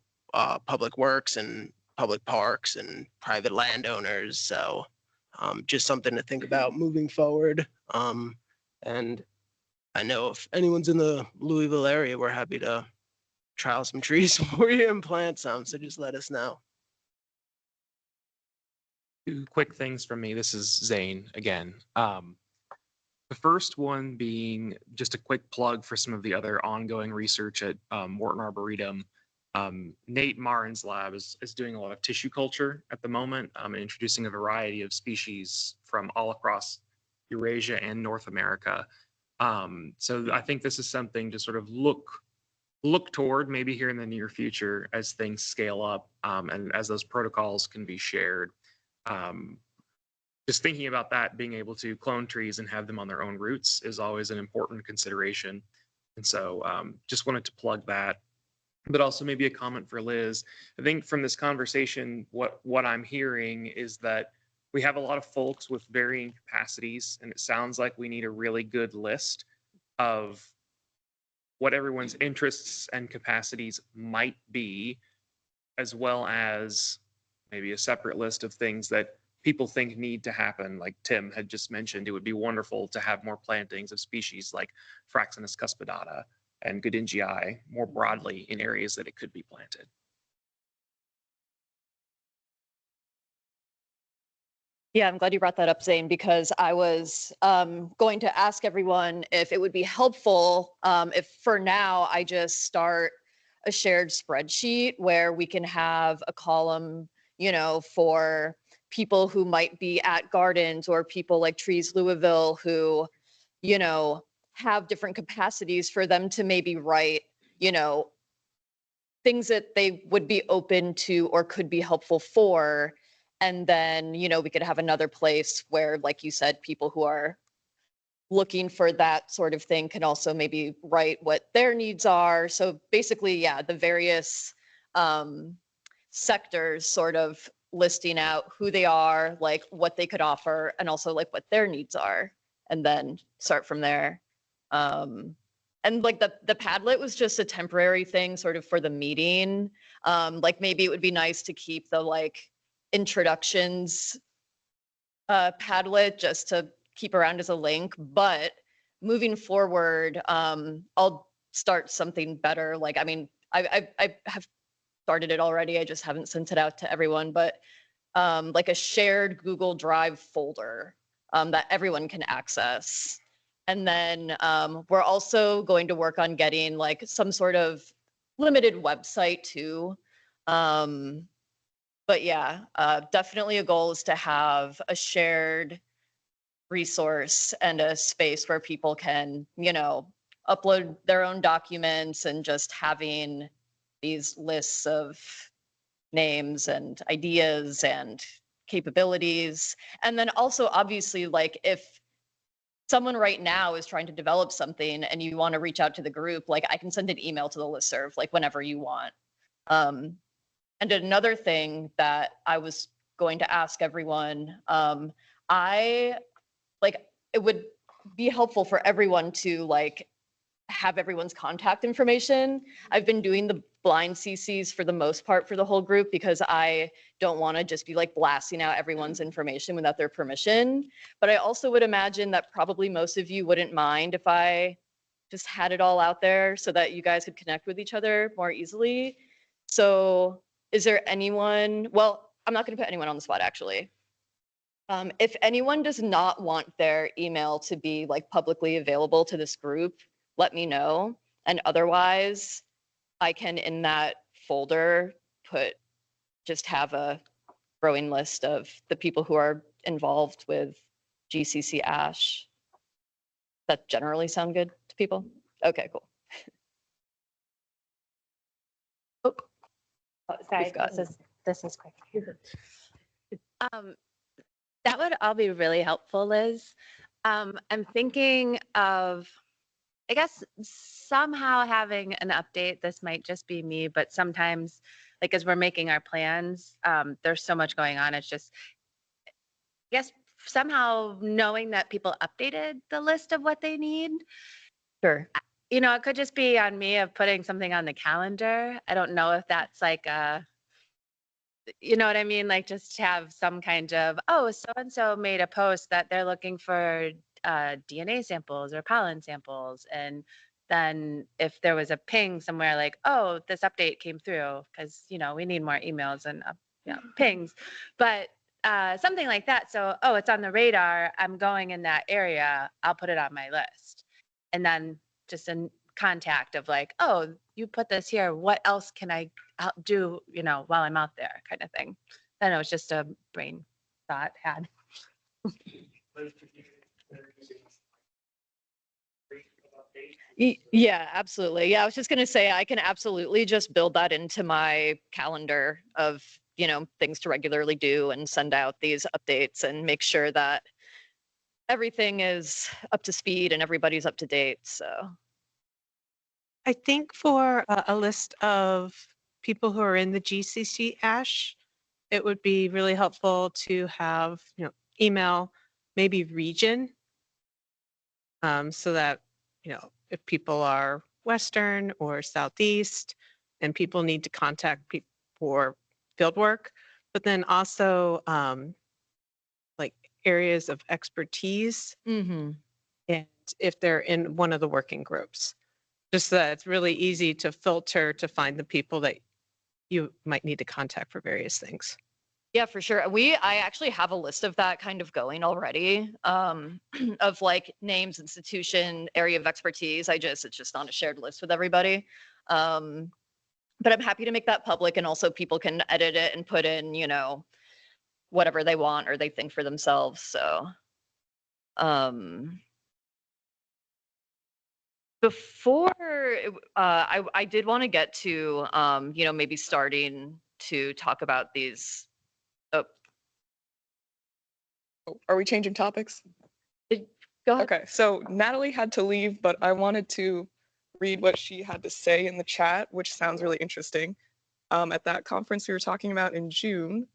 works and public parks and private landowners. So just something to think about moving forward. And I know if anyone's in the Louisville area, we're happy to trial some trees for you and plant some. So just let us know. 2 quick things from me. This is Zane again. The first one being just a quick plug for some of the other ongoing research at Morton Arboretum. Nate Marin's lab is doing a lot of tissue culture at the moment, and introducing a variety of species from all across Eurasia and North America. So I think this is something to sort of look look toward maybe here in the near future as things scale up and as those protocols can be shared. Just thinking about that, being able to clone trees and have them on their own roots is always an important consideration. And so just wanted to plug that, but also maybe a comment for Liz. I think from this conversation, what I'm hearing is that we have a lot of folks with varying capacities, and it sounds like we need a really good list of what everyone's interests and capacities might be, as well as maybe a separate list of things that people think need to happen. Like Tim had just mentioned, it would be wonderful to have more plantings of species like Fraxinus cuspidata and Goodingii more broadly in areas that it could be planted. Yeah, I'm glad you brought that up, Zane, because I was going to ask everyone if it would be helpful if for now I just start a shared spreadsheet where we can have a column, you know, for people who might be at gardens or people like Trees Louisville who, you know, have different capacities for them to maybe write, you know, things that they would be open to or could be helpful for. And then, you know, we could have another place where, like you said, people who are looking for that sort of thing can also maybe write what their needs are. So basically, yeah, the various sectors sort of listing out who they are, like what they could offer, and also like what their needs are, and then start from there. And like the Padlet was just a temporary thing sort of for the meeting. Like maybe it would be nice to keep the like introductions Padlet just to keep around as a link, but moving forward, I'll start something better. Like, I mean, I have started it already. I just haven't sent it out to everyone, but like a shared Google Drive folder that everyone can access. And then we're also going to work on getting like some sort of limited website too. But yeah, definitely a goal is to have a shared resource and a space where people can, you know, upload their own documents, and just having these lists of names and ideas and capabilities. And then also obviously, like if someone right now is trying to develop something and you want to reach out to the group, like I can send an email to the listserv, like whenever you want. And another thing that I was going to ask everyone, it would be helpful for everyone to like have everyone's contact information. I've been doing the blind CCs for the most part for the whole group because I don't want to just be like blasting out everyone's information without their permission. But I also would imagine that probably most of you wouldn't mind if I just had it all out there so that you guys could connect with each other more easily. So is there anyone, well, I'm not going to put anyone on the spot actually. If anyone does not want their email to be like publicly available to this group, let me know. And otherwise, I can in that folder just have a growing list of the people who are involved with GCC ASH. That generally sound good to people? Okay, cool. Oh, sorry, We've got- this is quick. That would all be really helpful, Liz. I'm thinking of, I guess, somehow having an update. This might just be me, but sometimes, like as we're making our plans, there's so much going on. It's just, I guess, somehow knowing that people updated the list of what they need. Sure. You know, it could just be on me of putting something on the calendar. I don't know if that's like a, you know what I mean? Like just have some kind of, oh, so-and-so made a post that they're looking for DNA samples or pollen samples. And then if there was a ping somewhere like, oh, this update came through, because, you know, we need more emails and pings. But something like that. So, oh, it's on the radar. I'm going in that area. I'll put it on my list. And then just a contact of like, oh, you put this here. What else can I do, you know, while I'm out there kind of thing. I know it's just a brain thought had. Yeah, absolutely. Yeah, I was just going to say I can absolutely just build that into my calendar of, things to regularly do and send out these updates and make sure that everything is up to speed and everybody's up to date. So, I think for a list of people who are in the GCC ASH, it would be really helpful to have, email, maybe region, so that, if people are Western or Southeast and people need to contact people for field work, but then also like areas of expertise and if they're in one of the working groups, just so that it's really easy to filter to find the people that you might need to contact for various things. yeah, for sure. I actually have a list of that kind of going already, of like names, institution, area of expertise. It's just on a shared list with everybody. But I'm happy to make that public, and also people can edit it and put in, whatever they want or they think for themselves. So, before I did want to get to, maybe starting to talk about these. Oh, Are we changing topics? go ahead. Okay, so Natalie had to leave, but I wanted to read what she had to say in the chat, which sounds really interesting. At that conference we were talking about in June,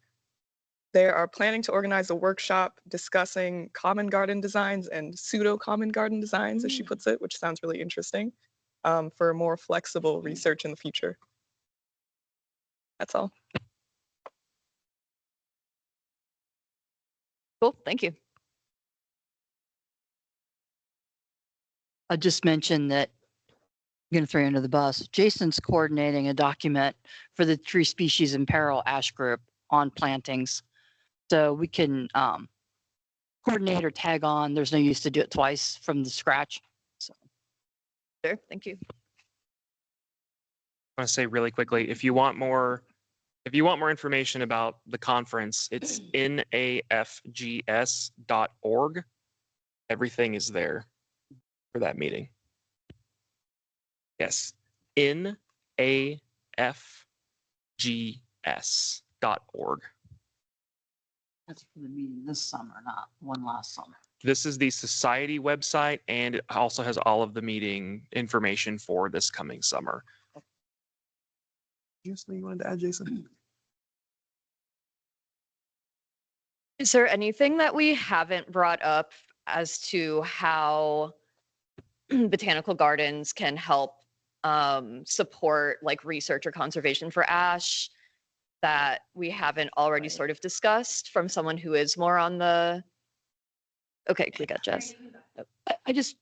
they are planning to organize a workshop discussing common garden designs and pseudo common garden designs, as she puts it, which sounds really interesting, for more flexible research in the future. That's all. Cool, thank you. I just mentioned that I'm going to throw you under the bus. Jason's coordinating a document for the Tree Species in Peril ASH group on plantings. So we can coordinate or tag on. There's no use to do it twice from the scratch. So, sure, thank you. I want to say really quickly, if you want more information about the conference, it's nafgs.org. Everything is there for that meeting. Yes, nafgs.org. that's for the meeting this summer, not one last summer. This is the society website, and it also has all of the meeting information for this coming summer. You wanted to add, Jason? Is there anything that we haven't brought up as to how botanical gardens can help support like research or conservation for ash that we haven't already sort of discussed from someone who is more on the... Okay, we got Jess. I just,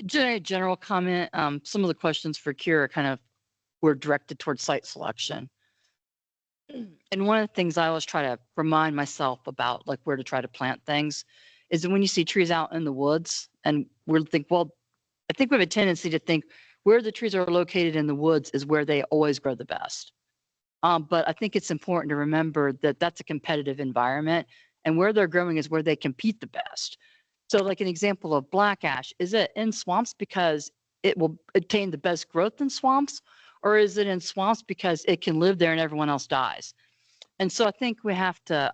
general comment, some of the questions for Kira kind of were directed towards site selection. And one of the things I always try to remind myself about, like where to try to plant things, is that when you see trees out in the woods, and we'll think, well, I think we have a tendency to think where the trees are located in the woods is where they always grow the best. But I think it's important to remember that that's a competitive environment, and where they're growing is where they compete the best. So like an example of black ash, is it in swamps because it will attain the best growth in swamps? Or is it in swamps because it can live there and everyone else dies? And so I think we have to,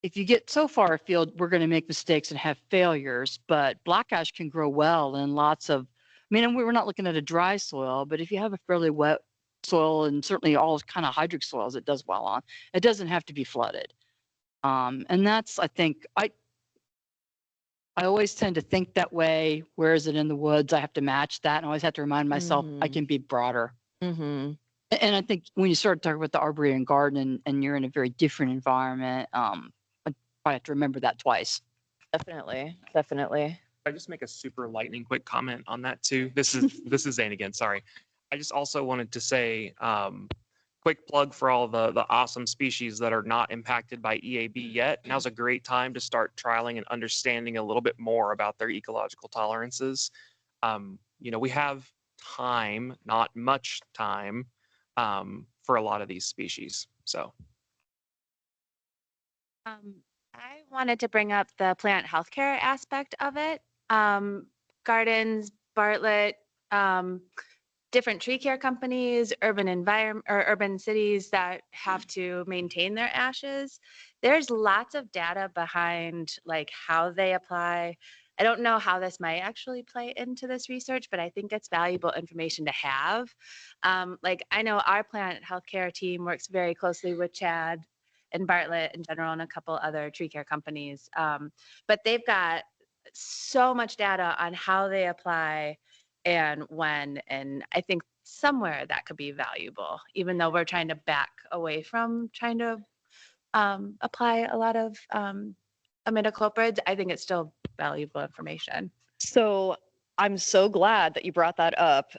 if you get so far afield, we're going to make mistakes and have failures, but black ash can grow well in lots of, and we're not looking at a dry soil, but if you have a fairly wet soil, and certainly all kind of hydric soils it does well on, it doesn't have to be flooded. And that's, I think, I always tend to think that way. Where is it in the woods? I have to match that. And I always have to remind myself I can be broader. And I think when you start talking about the arboretum garden and you're in a very different environment, I probably have to remember that twice. Definitely. I just make a super lightning quick comment on that too. This is Zane again. Sorry. I just also wanted to say, quick plug for all the awesome species that are not impacted by EAB yet. Now's a great time to start trialing and understanding a little bit more about their ecological tolerances. We have time, not much time, for a lot of these species. So. I wanted to bring up the plant healthcare aspect of it. Gardens Bartlett, different tree care companies, urban environment or urban cities that have to maintain their ashes. There's lots of data behind like how they apply. I don't know how this might actually play into this research, but I think it's valuable information to have. Like I know our plant healthcare team works very closely with Chad and Bartlett in general and a couple other tree care companies. But they've got so much data on how they apply and when, and I think somewhere that could be valuable, even though we're trying to back away from trying to apply a lot of imidacloprids. I think it's still valuable information. So I'm so glad that you brought that up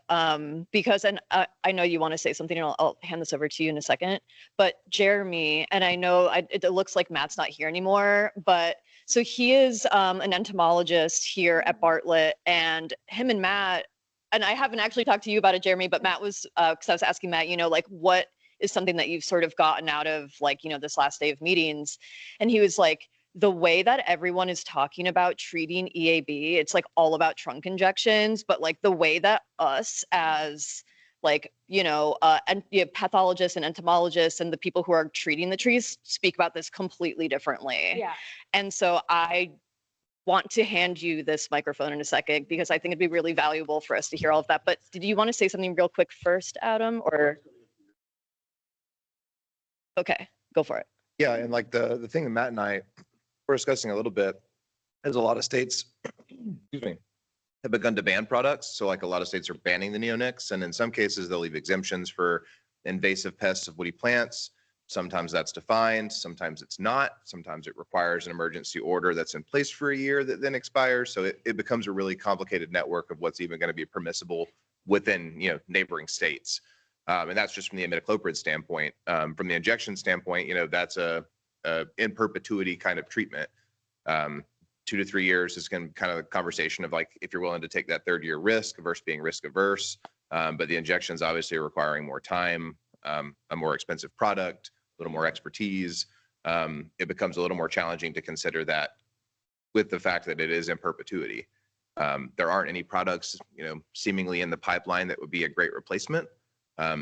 because, and I know you want to say something, and I'll hand this over to you in a second, but Jeremy, and I know it looks like Matt's not here anymore, but so he is an entomologist here at Bartlett, and him and Matt, and I haven't actually talked to you about it, Jeremy, but Matt was, because I was asking Matt, you know, like what is something that you've sort of gotten out of like, you know, this last day of meetings, and he was like, the way that everyone is talking about treating EAB, it's like all about trunk injections, but like the way that us as like, you know, pathologists and entomologists and the people who are treating the trees speak about this completely differently. Yeah. And so I want to hand you this microphone in a second because I think it'd be really valuable for us to hear all of that. But did you want to say something real quick first, Adam, or? Okay, go for it. Yeah, and like the thing that Matt and I were discussing a little bit is a lot of states, excuse me, have begun to ban products. So like a lot of states are banning the neonics, and in some cases they'll leave exemptions for invasive pests of woody plants. Sometimes that's defined, sometimes it's not. Sometimes it requires an emergency order that's in place for a year that then expires. So it becomes a really complicated network of what's even going to be permissible within, you know, neighboring states. And that's just from the imidacloprid standpoint. From the injection standpoint, you know, that's a in perpetuity kind of treatment. 2 to 3 years is kind of the conversation of like, if you're willing to take that 3rd-year risk versus being risk averse. But the injections obviously are requiring more time, a more expensive product, a little more expertise. It becomes a little more challenging to consider that with the fact that it is in perpetuity. There aren't any products, you know, seemingly in the pipeline that would be a great replacement.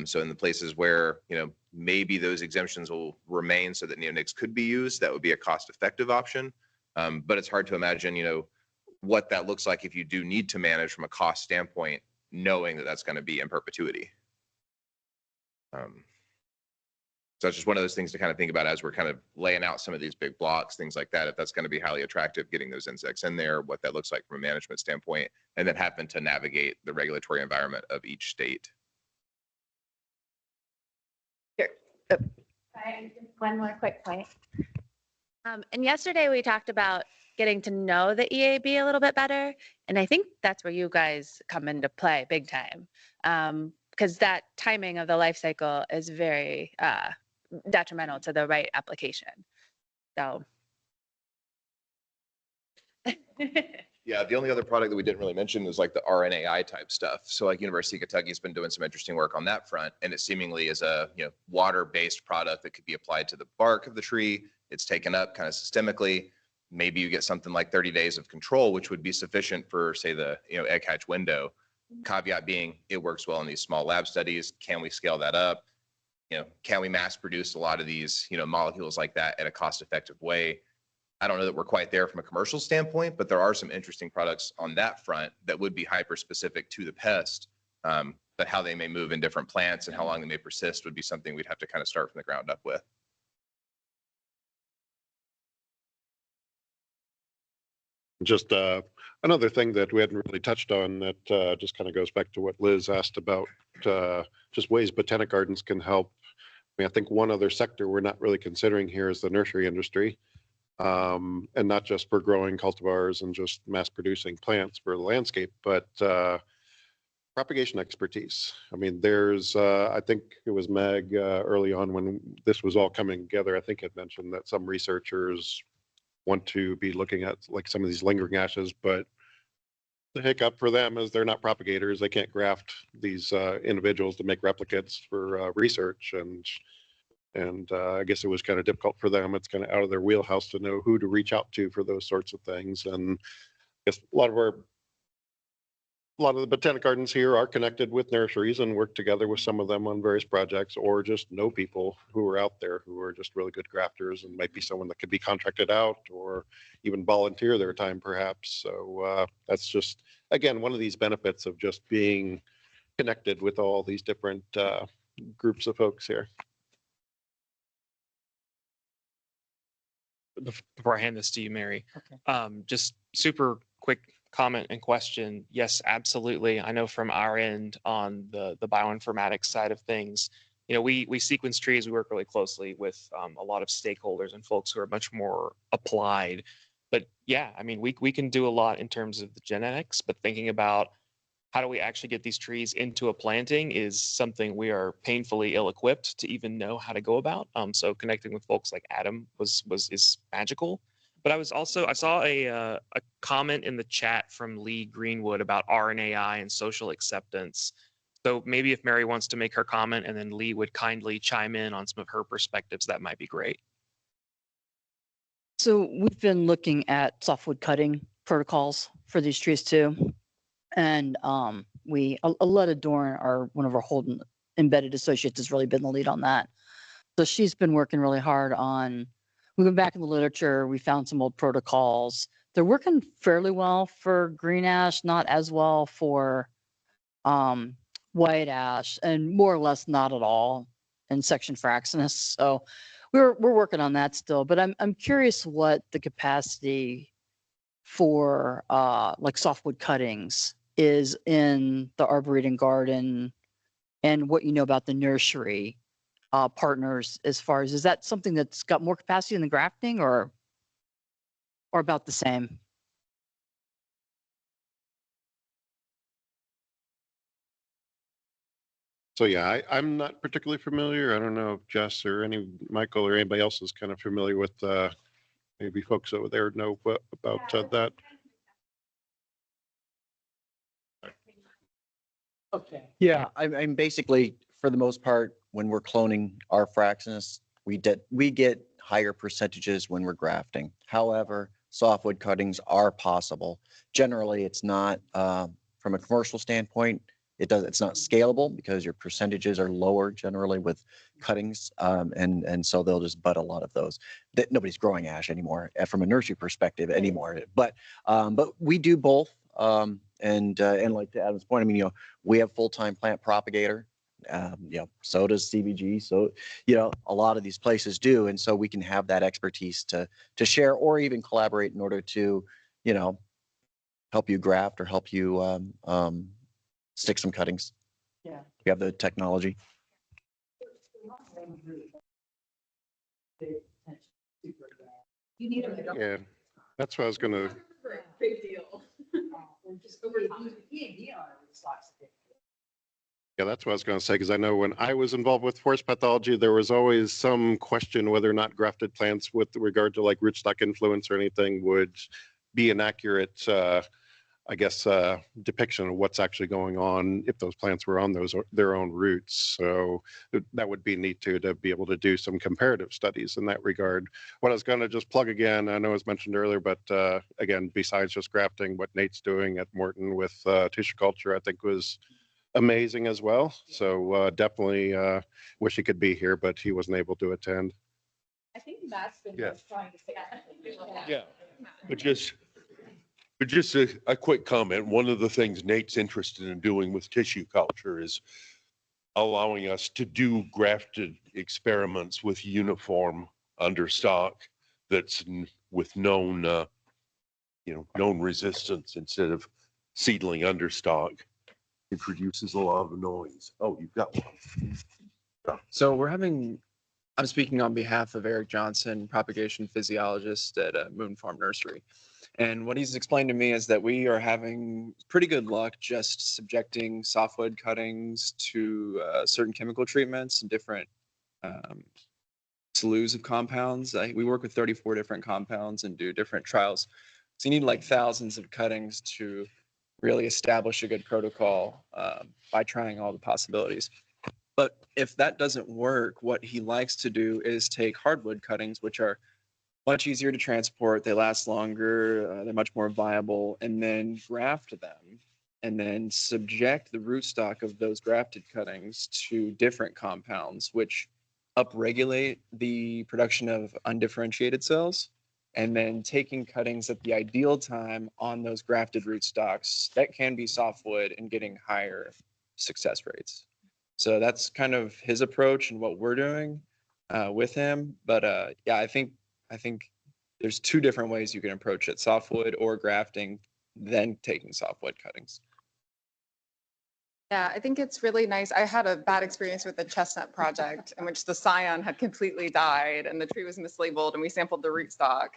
So in the places where, you know, maybe those exemptions will remain so that neonics could be used, that would be a cost-effective option. But it's hard to imagine, you know, what that looks like if you do need to manage from a cost standpoint, knowing that that's going to be in perpetuity. So it's just one of those things to kind of think about as we're kind of laying out some of these big blocks, things like that. If that's going to be highly attractive, getting those insects in there, what that looks like from a management standpoint, and then happen to navigate the regulatory environment of each state. One more quick point. And yesterday we talked about getting to know the EAB a little bit better. And I think that's where you guys come into play big time. Because that timing of the life cycle is very detrimental to the right application. So. Yeah, the only other product that we didn't really mention is like the RNAi type stuff. So like University of Kentucky's been doing some interesting work on that front, and it seemingly is a, you know, water-based product that could be applied to the bark of the tree. It's taken up kind of systemically. Maybe you get something like 30 days of control, which would be sufficient for, say, the, you know, egg hatch window. Caveat being, it works well in these small lab studies. Can we scale that up? You know, can we mass produce a lot of these, you know, molecules like that in a cost-effective way? I don't know that we're quite there from a commercial standpoint, but there are some interesting products on that front that would be hyper specific to the pest. But how they may move in different plants and how long they may persist would be something we'd have to kind of start from the ground up with. Just another thing that we hadn't really touched on that just kind of goes back to what Liz asked about just ways botanic gardens can help. I mean, I think one other sector we're not really considering here is the nursery industry. And not just for growing cultivars and just mass producing plants for the landscape, but propagation expertise. I mean, there's, I think it was Meg early on when this was all coming together, I think had mentioned that some researchers want to be looking at like some of these lingering ashes, but the hiccup for them is they're not propagators. They can't graft these individuals to make replicates for research. And I guess it was kind of difficult for them. It's kind of out of their wheelhouse to know who to reach out to for those sorts of things. And I guess a lot a lot of the botanic gardens here are connected with nurseries and work together with some of them on various projects, or just know people who are out there who are just really good grafters and might be someone that could be contracted out or even volunteer their time perhaps. So that's just, again, one of these benefits of just being connected with all these different groups of folks here. Before I hand this to you, Mary, Okay. just super quick comment and question. Yes, absolutely. I know from our end on the bioinformatics side of things, you know, we sequence trees. We work really closely with a lot of stakeholders and folks who are much more applied. But yeah, I mean, we can do a lot in terms of the genetics, but thinking about how do we actually get these trees into a planting is something we are painfully ill-equipped to even know how to go about. So connecting with folks like Adam is magical. But I saw a comment in the chat from Lee Greenwood about RNAi and social acceptance. So maybe if Mary wants to make her comment and then Lee would kindly chime in on some of her perspectives, that might be great. So we've been looking at softwood cutting protocols for these trees too. And Aletta Dorn, one of our Holden embedded associates, has really been the lead on that. So she's been working really hard on, we went back in the literature, we found some old protocols. They're working fairly well for green ash, not as well for white ash, and more or less not at all in section fraxinus. So we're working on that still, but I'm curious what the capacity for like softwood cuttings is in the arboretum garden, and what you know about the nursery partners as far as, is that something that's got more capacity in the grafting or about the same? So yeah, I'm not particularly familiar. I don't know if Jess or Michael or anybody else is kind of familiar with maybe folks over there know about that. Okay. Yeah, I'm basically, for the most part, when we're cloning our fraxinus, we get higher percentages when we're grafting. However, softwood cuttings are possible. Generally, it's not, from a commercial standpoint, it's not scalable because your percentages are lower generally with cuttings, and so they'll just bud a lot of those. Nobody's growing ash anymore from a nursery perspective anymore. But we do both. And like to Adam's point, I mean, we have full-time plant propagator. So does CBG. So, a lot of these places do, and so we can have that expertise to share or even collaborate in order to, help you graft or help you stick some cuttings. Yeah. We have the technology. Yeah, that's what I was going to. Big deal. Yeah, that's what I was going to say, because I know when I was involved with forest pathology, there was always some question whether or not grafted plants with regard to like rootstock influence or anything would be an accurate, depiction of what's actually going on if those plants were on their own roots. So that would be neat to be able to do some comparative studies in that regard. What I was going to just plug again, I know it was mentioned earlier, but again, besides just grafting, what Nate's doing at Morton with tissue culture, I think was amazing as well. So definitely wish he could be here, but he wasn't able to attend. I think Matt's been Yeah. trying to say that. Yeah, but just a quick comment. One of the things Nate's interested in doing with tissue culture is allowing us to do grafted experiments with uniform understock that's with known, known resistance instead of seedling understock. It produces a lot of noise. Oh, you've got one. So I'm speaking on behalf of Eric Johnson, propagation physiologist at Moon Farm Nursery. And what he's explained to me is that we are having pretty good luck just subjecting softwood cuttings to certain chemical treatments and different slews of compounds. We work with 34 different compounds and do different trials. So you need like thousands of cuttings to really establish a good protocol by trying all the possibilities. But if that doesn't work, what he likes to do is take hardwood cuttings, which are much easier to transport, they last longer, they're much more viable, and then graft them and then subject the rootstock of those grafted cuttings to different compounds, which upregulate the production of undifferentiated cells, and then taking cuttings at the ideal time on those grafted rootstocks that can be softwood and getting higher success rates. So that's kind of his approach and what we're doing with him. But yeah, I think there's two different ways you can approach it: softwood or grafting, then taking softwood cuttings. Yeah, I think it's really nice. I had a bad experience with the chestnut project in which the scion had completely died and the tree was mislabeled, and we sampled the rootstock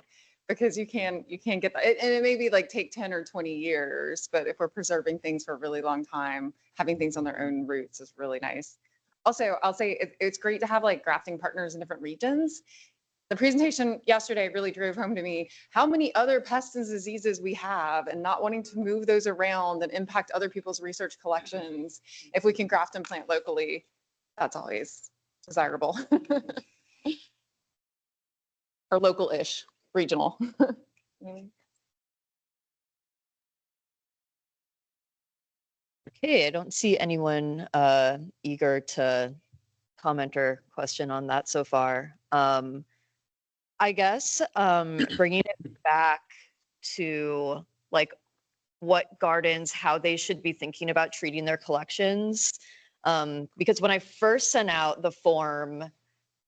because you can get that. And it may be like take 10 or 20 years, but if we're preserving things for a really long time, having things on their own roots is really nice. Also, I'll say it's great to have like grafting partners in different regions. The presentation yesterday really drove home to me how many other pests and diseases we have, and not wanting to move those around and impact other people's research collections. If we can graft and plant locally, that's always desirable. Or local-ish, regional. Okay, I don't see anyone eager to comment or question on that so far. I guess bringing it back to like what gardens, how they should be thinking about treating their collections. Because when I first sent out the form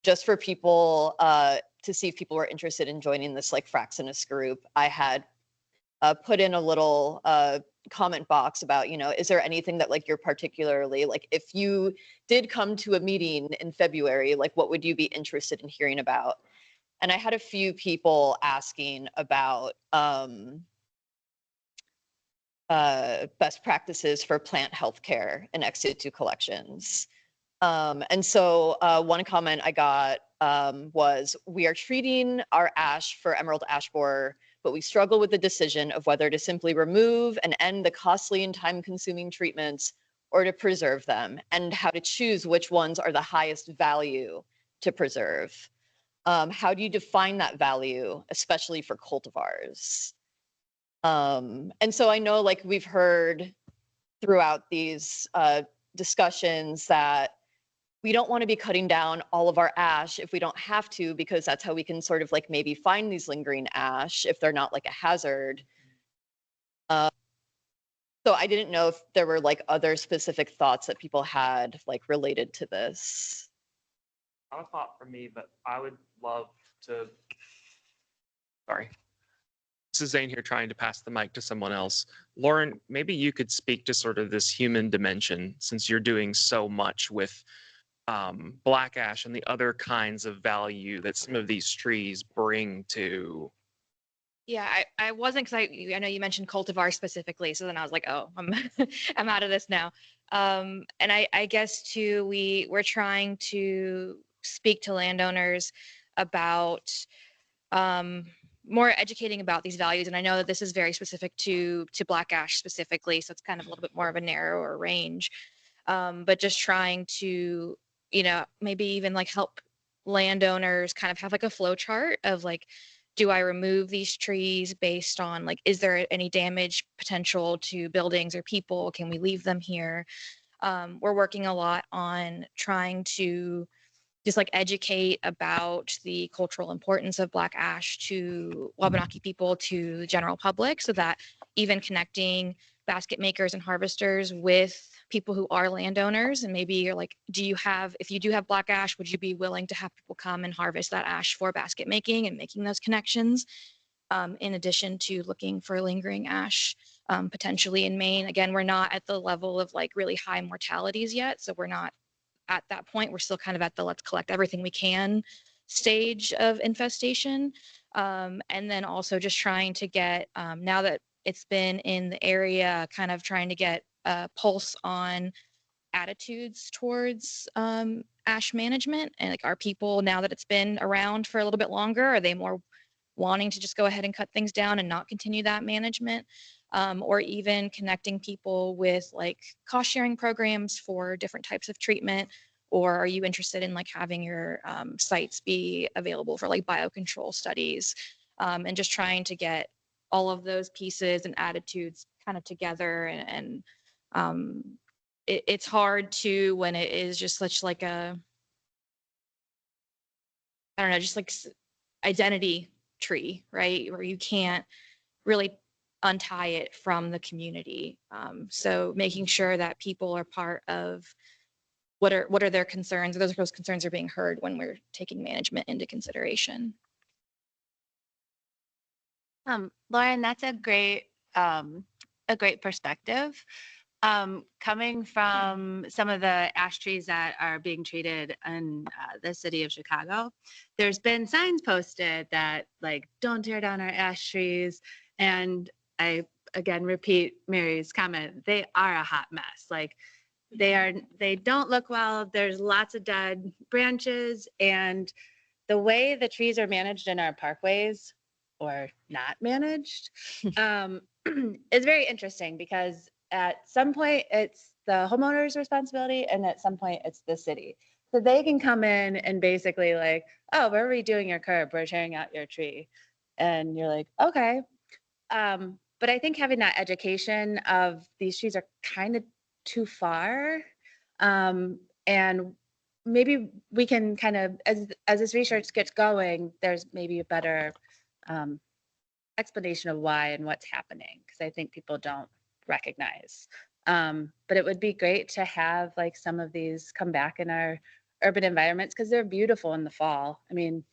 just for people to see if people were interested in joining this like Fraxinus group, I had put in a little comment box about, you know, is there anything that like you're particularly like, if you did come to a meeting in February, like what would you be interested in hearing about? And I had a few people asking about best practices for plant healthcare in ex situ collections. And so one comment I got was, we are treating our ash for emerald ash borer, but we struggle with the decision of whether to simply remove and end the costly and time-consuming treatments or to preserve them, and how to choose which ones are the highest value to preserve. How do you define that value, especially for cultivars? And so I know like we've heard throughout these discussions that we don't want to be cutting down all of our ash if we don't have to, because that's how we can sort of like maybe find these lingering ash if they're not like a hazard. So I didn't know if there were like other specific thoughts that people had like related to this. Not a thought from me, but I would love to, sorry. This is Zane here trying to pass the mic to someone else. Lauren, maybe you could speak to sort of this human dimension, since you're doing so much with black ash and the other kinds of value that some of these trees bring to. Yeah, I wasn't, because I know you mentioned cultivar specifically, so then I was like, oh, I'm out of this now. And I guess too, we're trying to speak to landowners about more educating about these values. And I know that this is very specific to black ash specifically, so it's kind of a little bit more of a narrower range. But just trying to, you know, maybe even like help landowners kind of have like a flow chart of like, do I remove these trees based on like, is there any damage potential to buildings or people? Can we leave them here? We're working a lot on trying to just like educate about the cultural importance of black ash to Wabanaki people, to the general public, so that even connecting basket makers and harvesters with people who are landowners, and maybe you're like, if you do have black ash, would you be willing to have people come and harvest that ash for basket making and making those connections? In addition to looking for lingering ash potentially in Maine. Again, we're not at the level of like really high mortalities yet, so we're not at that point. We're still kind of at the let's collect everything we can stage of infestation. And then also just trying to get, now that it's been in the area, kind of trying to get a pulse on attitudes towards ash management. And like, are people, now that it's been around for a little bit longer, are they more wanting to just go ahead and cut things down and not continue that management? Or even connecting people with like cost sharing programs for different types of treatment, or are you interested in like having your sites be available for like biocontrol studies, and just trying to get all of those pieces and attitudes kind of together. It's hard to, when it is just such like a, I don't know, just like identity tree, right? Where you can't really untie it from the community. So making sure that people are part of what are their concerns, those concerns are being heard when we're taking management into consideration. Lauren, that's a great perspective. Coming from some of the ash trees that are being treated in the city of Chicago, there's been signs posted that like, don't tear down our ash trees. And I, again, repeat Mary's comment, they are a hot mess. Like they don't look well. There's lots of dead branches, and the way the trees are managed in our parkways or not managed is very interesting, because at some point it's the homeowner's responsibility and at some point it's the city. So they can come in and basically like, oh, we're redoing your curb, we're tearing out your tree. And you're like, okay. But I think having that education of these trees are kind of too far. And maybe we can kind of, as this research gets going, there's maybe a better explanation of why and what's happening, because I think people don't recognize. But it would be great to have like some of these come back in our urban environments, because they're beautiful in the fall. I mean,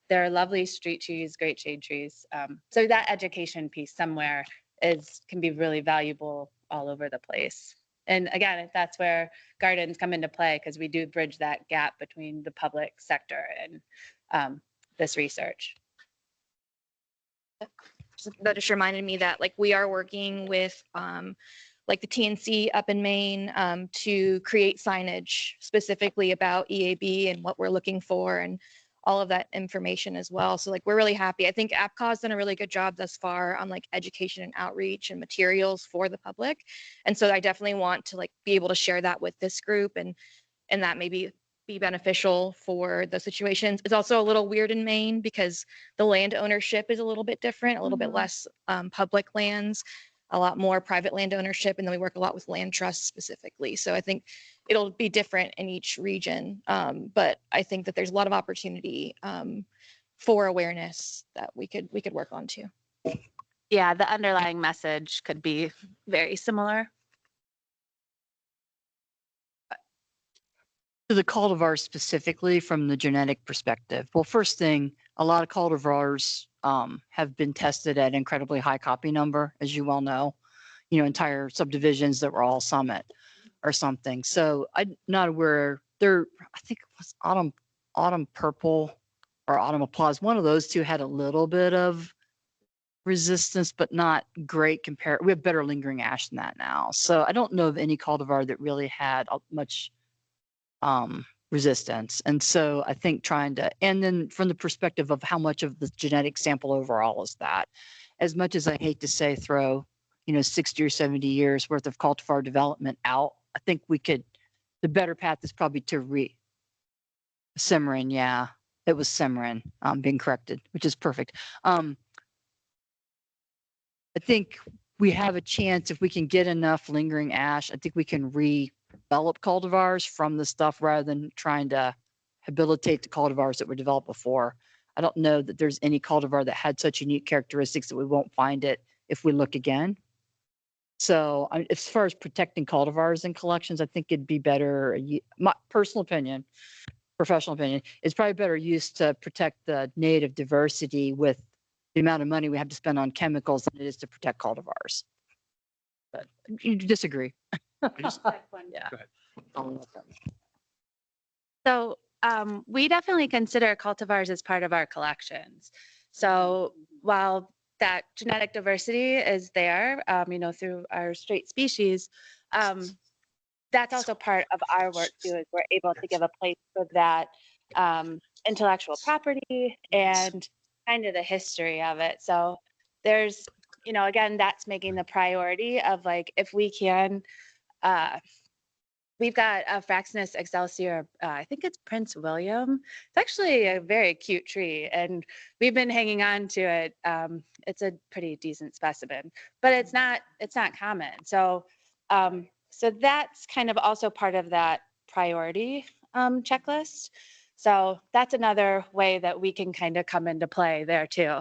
they're lovely street trees, great shade trees. So that education piece somewhere can be really valuable all over the place. And again, that's where gardens come into play, because we do bridge that gap between the public sector and this research. That just reminded me that like we are working with like the TNC up in Maine to create signage specifically about EAB and what we're looking for and all of that information as well. So like we're really happy. I think APCA's done a really good job thus far on like education and outreach and materials for the public. And so I definitely want to like be able to share that with this group, and that maybe be beneficial for the situations. It's also a little weird in Maine because the land ownership is a little bit different, a little bit less public lands, a lot more private land ownership, and then we work a lot with land trusts specifically. So I think it'll be different in each region, but I think that there's a lot of opportunity for awareness that we could work on too. Yeah, the underlying message could be very similar. To the cultivars specifically from the genetic perspective. Well, first thing, a lot of cultivars have been tested at incredibly high copy number, as you well know, entire subdivisions that were all Summit or something. So I'm not aware I think it was autumn purple or autumn applause. One of those two had a little bit of resistance, but not great compared. We have better lingering ash than that now. So I don't know of any cultivar that really had much resistance. And so I think and then from the perspective of how much of the genetic sample overall is that, as much as I hate to say throw, 60 or 70 years worth of cultivar development out, I think the better path is probably to Cimarron. Yeah, it was Cimarron, being corrected, which is perfect. I think we have a chance if we can get enough lingering ash. I think we can develop cultivars from the stuff rather than trying to habilitate the cultivars that were developed before. I don't know that there's any cultivar that had such unique characteristics that we won't find it if we look again. So as far as protecting cultivars in collections, I think it'd be better, my personal opinion, professional opinion, it's probably better used to protect the native diversity with the amount of money we have to spend on chemicals than it is to protect cultivars. But you disagree. Yeah. Go ahead. So we definitely consider cultivars as part of our collections. So while that genetic diversity is there, through our straight species, that's also part of our work too, is we're able to give a place for that intellectual property and kind of the history of it. So there's, again, that's making the priority of like, if we can we've got Fraxinus excelsior, I think it's Prince William. It's actually a very cute tree, and we've been hanging on to it. It's a pretty decent specimen, but it's not common. So, so that's kind of also part of that priority checklist. So that's another way that we can kind of come into play there too.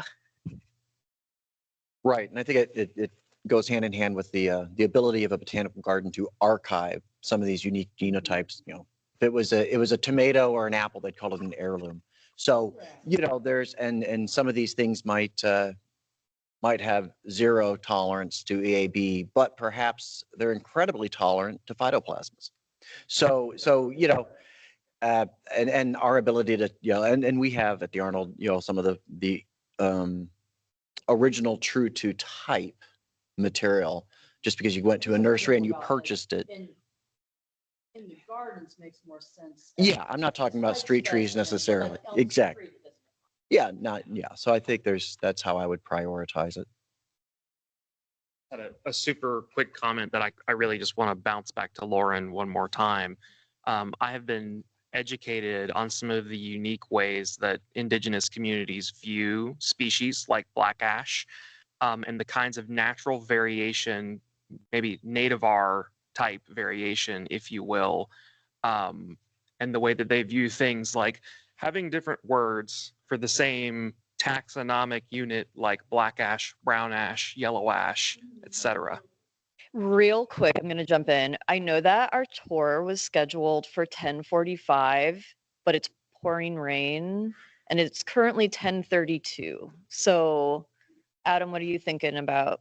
Right, and I think it goes hand in hand with the ability of a botanical garden to archive some of these unique genotypes. You know, if it was a tomato or an apple, they'd call it an heirloom. So, you know, there's and some of these things might have zero tolerance to EAB, but perhaps they're incredibly tolerant to phytoplasmas. So you know, and our ability to, you know, and we have at the Arnold, you know, some of the original true to type material, just because you went to a nursery and you purchased it. In the gardens makes more sense. Yeah, I'm not talking about street trees necessarily. Exactly. Yeah, So I think that's how I would prioritize it. Had a super quick comment that I really just want to bounce back to Lauren one more time. I have been educated on some of the unique ways that indigenous communities view species like black ash, and the kinds of natural variation, maybe nativar type variation, if you will, and the way that they view things like having different words for the same taxonomic unit like black ash, brown ash, yellow ash, etc. Real quick, I'm going to jump in. I know that our tour was scheduled for 10:45, but it's pouring rain and it's currently 10:32. So, Adam, what are you thinking about?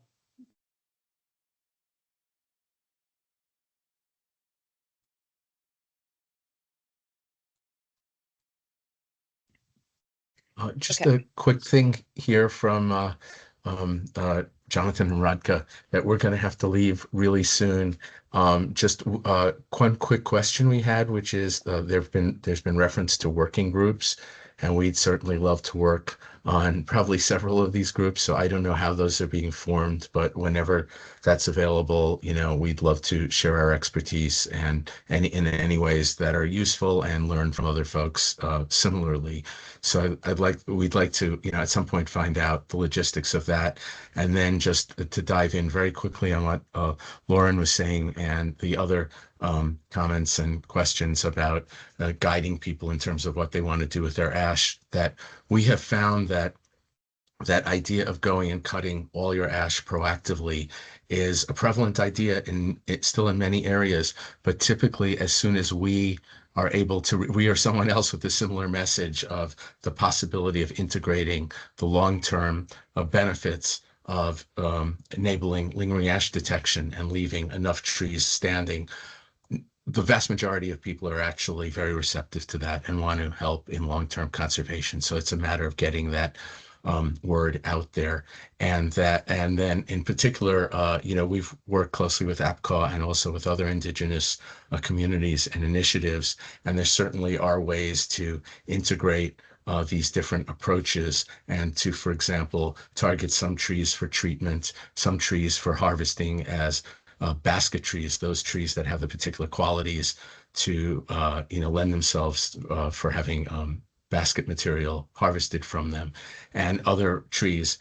Just a quick thing here from Jonathan and Radka that we're going to have to leave really soon. Just one quick question we had, which is there's been reference to working groups, and we'd certainly love to work on probably several of these groups. So I don't know how those are being formed, but whenever that's available, you know, we'd love to share our expertise and in any ways that are useful and learn from other folks similarly. So we'd like to, you know, at some point find out the logistics of that. And then just to dive in very quickly on what Lauren was saying and the other comments and questions about guiding people in terms of what they want to do with their ash, that we have found that idea of going and cutting all your ash proactively is a prevalent idea still in many areas, but typically as soon as we are able to, we or someone else with a similar message of the possibility of integrating the long-term benefits of enabling lingering ash detection and leaving enough trees standing, the vast majority of people are actually very receptive to that and want to help in long-term conservation. So it's a matter of getting that word out there, and then in particular, you know, we've worked closely with APCAW and also with other indigenous communities and initiatives, and there certainly are ways to integrate these different approaches and to, for example, target some trees for treatment, some trees for harvesting as basket trees, those trees that have the particular qualities to, you know, lend themselves for having basket material harvested from them, and other trees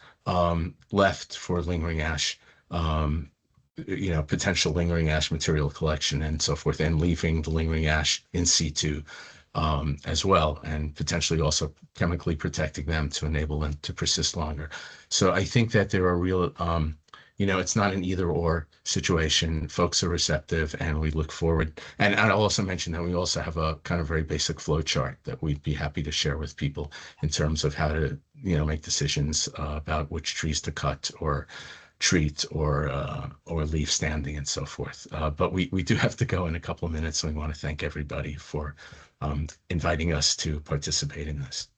left for lingering ash, you know, potential lingering ash material collection and so forth, and leaving the lingering ash in situ as well, and potentially also chemically protecting them to enable them to persist longer. So I think that there are real, you know, it's not an either or situation. Folks are receptive, and we look forward. And I'll also mention that we also have a kind of very basic flow chart that we'd be happy to share with people in terms of how to, you know, make decisions about which trees to cut or treat or leave standing and so forth. But we do have to go in a couple of minutes, so we want to thank everybody for inviting us to participate in this.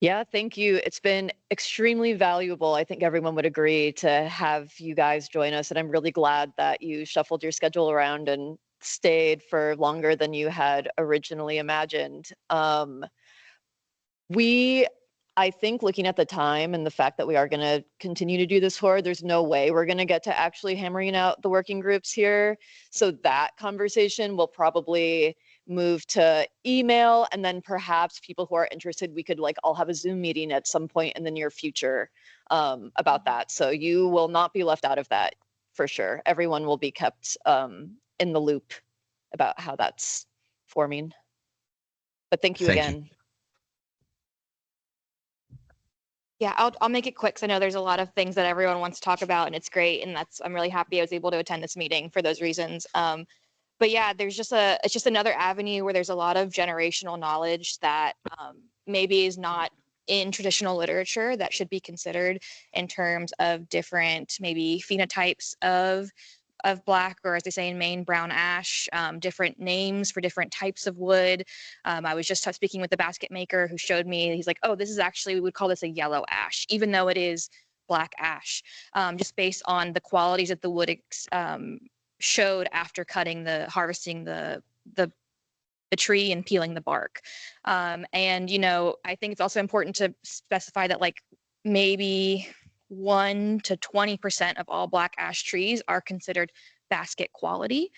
Yeah, thank you. It's been extremely valuable. I think everyone would agree to have you guys join us. And I'm really glad that you shuffled your schedule around and stayed for longer than you had originally imagined. We I think looking at the time and the fact that we are going to continue to do this for, there's no way we're going to get to actually hammering out the working groups here. So that conversation will probably move to email, and then perhaps people who are interested, we could like all have a Zoom meeting at some point in the near future about that. So you will not be left out of that for sure. Everyone will be kept in the loop about how that's forming. But thank you again. Yeah, I'll make it quick because I know there's a lot of things that everyone wants to talk about, and it's great, and I'm really happy I was able to attend this meeting for those reasons. But yeah, it's just another avenue where there's a lot of generational knowledge that maybe is not in traditional literature that should be considered in terms of different maybe phenotypes of black, or as they say in Maine, brown ash, different names for different types of wood. I was just speaking with the basket maker who showed me, he's like, oh, this is actually, we would call this a yellow ash, even though it is black ash, just based on the qualities that the wood showed after harvesting the tree and peeling the bark. And, you know, I think it's also important to specify that like maybe 1 to 20% of all black ash trees are considered basket quality.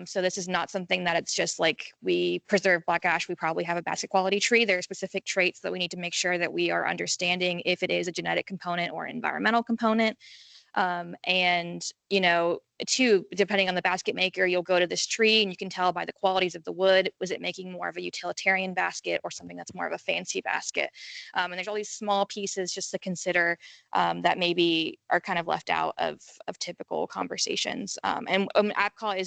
So this is not something that it's just like we preserve black ash, we probably have a basket quality tree. There are specific traits that we need to make sure that we are understanding if it is a genetic component or environmental component. And, you know, too, depending on the basket maker, you'll go to this tree and you can tell by the qualities of the wood, was it making more of a utilitarian basket or something that's more of a fancy basket? And there's all these small pieces just to consider that maybe are kind of left out of typical conversations. And APCAW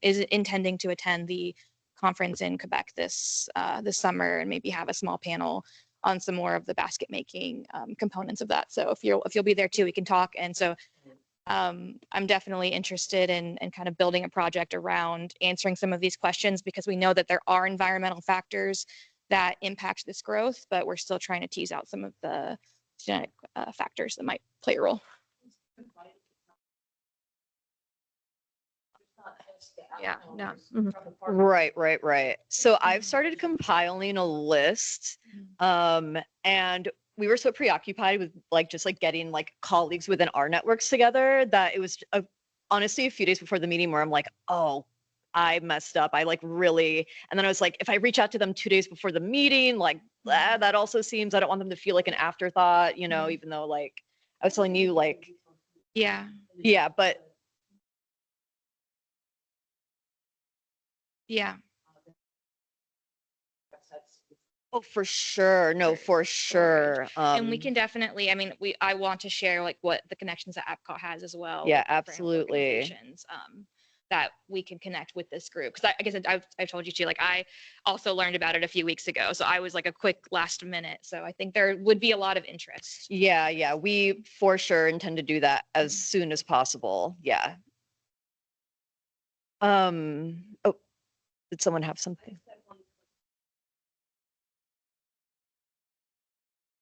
is intending to attend the conference in Quebec this summer and maybe have a small panel on some more of the basket making components of that. So if you'll be there too, we can talk. And so I'm definitely interested in kind of building a project around answering some of these questions, because we know that there are environmental factors that impact this growth, but we're still trying to tease out some of the genetic factors that might play a role. Yeah, no. Right. So I've started compiling a list, and we were so preoccupied with just getting colleagues within our networks together that it was honestly a few days before the meeting where I'm like, oh, I messed up. I really, and then I was like, if I reach out to them 2 days before the meeting, that also seems, I don't want them to feel like an afterthought, you know, even though I was telling you yeah, but yeah. Oh, for sure. No, for sure. And we can definitely, I mean, I want to share what the connections that APCAW has as well. Yeah, with different absolutely. organizations, that we can connect with this group. Because I guess I've told you too, I also learned about it a few weeks ago. So I was a quick last minute. So I think there would be a lot of interest. Yeah. We for sure intend to do that as soon as possible. Yeah. Oh, did someone have something?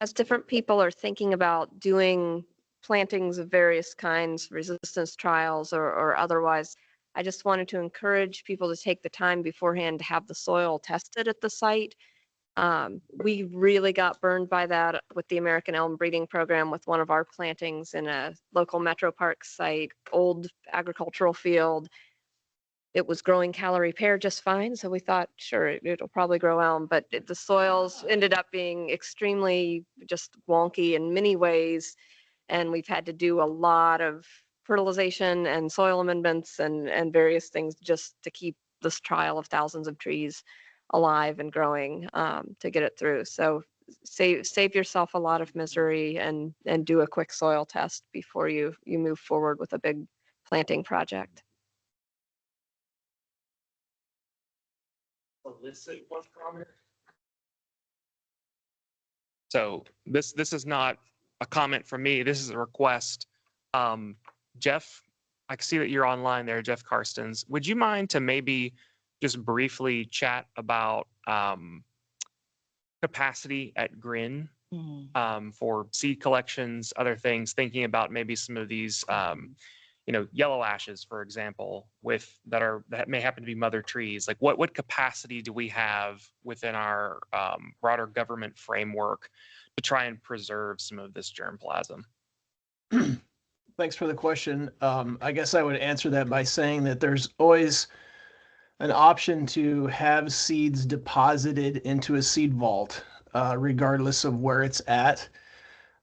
As different people are thinking about doing plantings of various kinds, resistance trials or otherwise, I just wanted to encourage people to take the time beforehand to have the soil tested at the site. We really got burned by that with the American Elm Breeding Program with one of our plantings in a local Metro Park site, old agricultural field. It was growing calorie pear just fine, so we thought, sure, it'll probably grow elm, but the soils ended up being extremely just wonky in many ways, and we've had to do a lot of fertilization and soil amendments and various things just to keep this trial of thousands of trees alive and growing to get it through. So save yourself a lot of misery and do a quick soil test before you move forward with a big planting project. Elicit one comment. So this is not a comment from me. This is a request. Jeff, I can see that you're online there, Jeff Karstens. Would you mind to maybe just briefly chat about capacity at GRIN for seed collections, other things, thinking about maybe some of these yellow ashes, for example, that may happen to be mother trees. What capacity do we have within our broader government framework to try and preserve some of this germplasm? Thanks for the question. I guess I would answer that by saying that there's always an option to have seeds deposited into a seed vault, regardless of where it's at.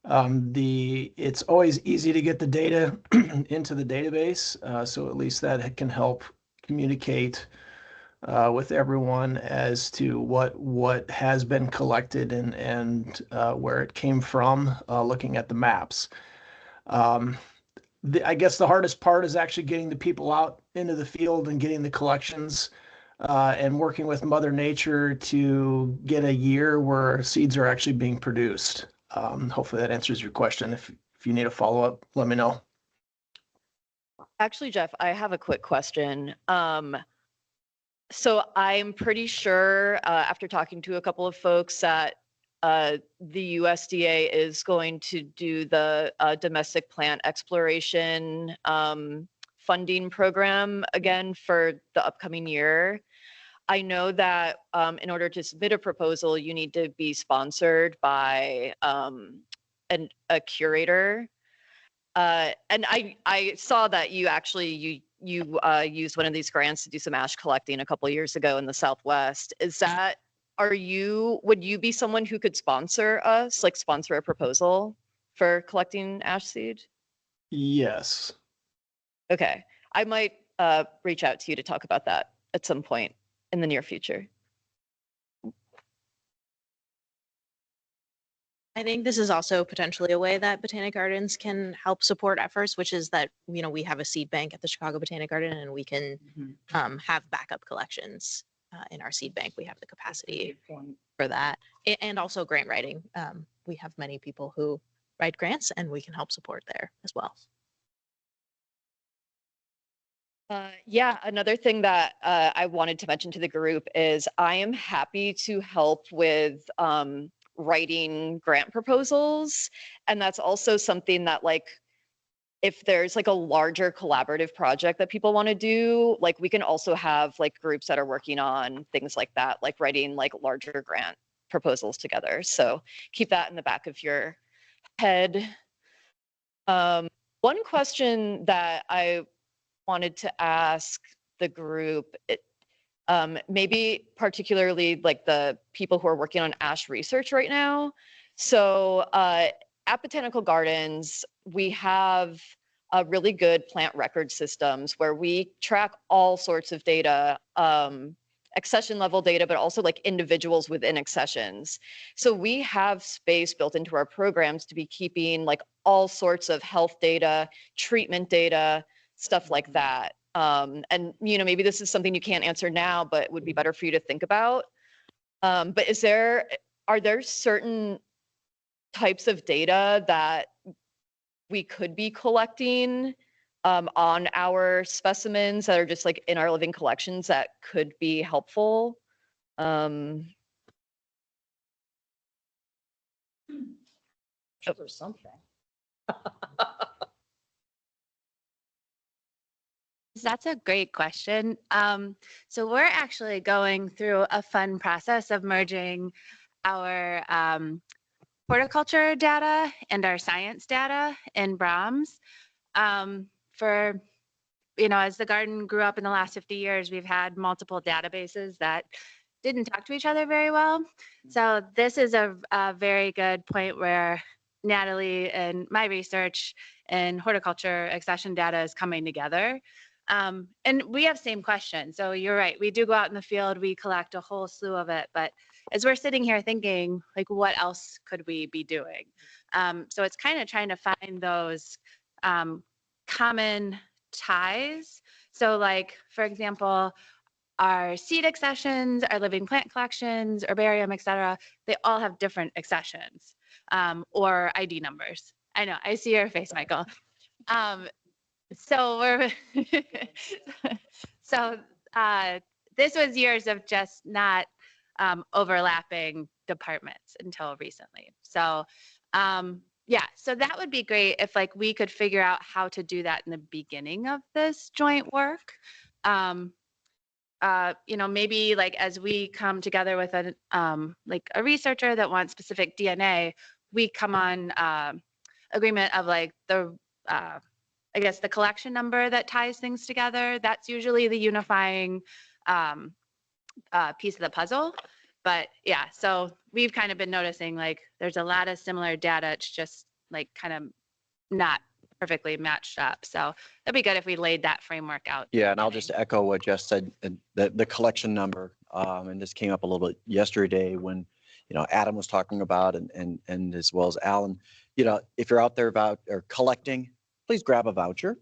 It's always easy to get the data into the database, so at least that can help communicate with everyone as to what has been collected and where it came from, looking at the maps. I guess the hardest part is actually getting the people out into the field and getting the collections and working with Mother Nature to get a year where seeds are actually being produced. Hopefully that answers your question. If you need a follow-up, let me know. Actually, Jeff, I have a quick question. So I'm pretty sure after talking to a couple of folks that the USDA is going to do the domestic plant exploration funding program again for the upcoming year. I know that in order to submit a proposal, you need to be sponsored by a curator. And I saw that you actually used one of these grants to do some ash collecting a couple of years ago in the Southwest. Would you be someone who could sponsor us, like sponsor a proposal for collecting ash seed? Yes. Okay. I might reach out to you to talk about that at some point in the near future. I think this is also potentially a way that Botanic Gardens can help support efforts, which is that, you know, we have a seed bank at the Chicago Botanic Garden and we can have backup collections in our seed bank. We have the capacity for that. And also grant writing. We have many people who write grants and we can help support there as well. Yeah, another thing that I wanted to mention to the group is I am happy to help with writing grant proposals. And that's also something that, like, if there's like a larger collaborative project that people want to do, like we can also have like groups that are working on things like that, like writing like larger grant proposals together. So keep that in the back of your head. One question that I wanted to ask the group, maybe particularly like the people who are working on ash research right now. So at Botanical Gardens, we have a really good plant record systems where we track all sorts of data, accession level data, but also like individuals within accessions. So we have space built into our programs to be keeping like all sorts of health data, treatment data, stuff like that. And, you know, maybe this is something you can't answer now, but it would be better for you to think about. But are there certain types of data that we could be collecting on our specimens that are just like in our living collections that could be helpful? Or something. That's a great question. So we're actually going through a fun process of merging our horticulture data and our science data in Brahms. For, you know, as the garden grew up in the last 50 years, we've had multiple databases that didn't talk to each other very well. So this is a very good point where Natalie and my research and horticulture accession data is coming together. And we have same questions. So you're right. We do go out in the field, we collect a whole slew of it, but as we're sitting here thinking, like, what else could we be doing? So it's kind of trying to find those common ties. So like, for example, our seed accessions, our living plant collections, herbarium, et cetera, they all have different accessions or ID numbers. I know, I see your face, Michael. So this was years of just not overlapping departments until recently. So yeah, so that would be great if like we could figure out how to do that in the beginning of this joint work. You know, maybe like as we come together with a like a researcher that wants specific DNA, we come on agreement of like the I guess the collection number that ties things together. That's usually the unifying piece of the puzzle. But yeah, so we've kind of been noticing like there's a lot of similar data. It's just like kind of not perfectly matched up. So it'd be good if we laid that framework out. Yeah, and I'll just echo what Jess said, and the collection number, and this came up a little bit yesterday when, Adam was talking about and as well as Alan, if you're out there about or collecting, please grab a voucher,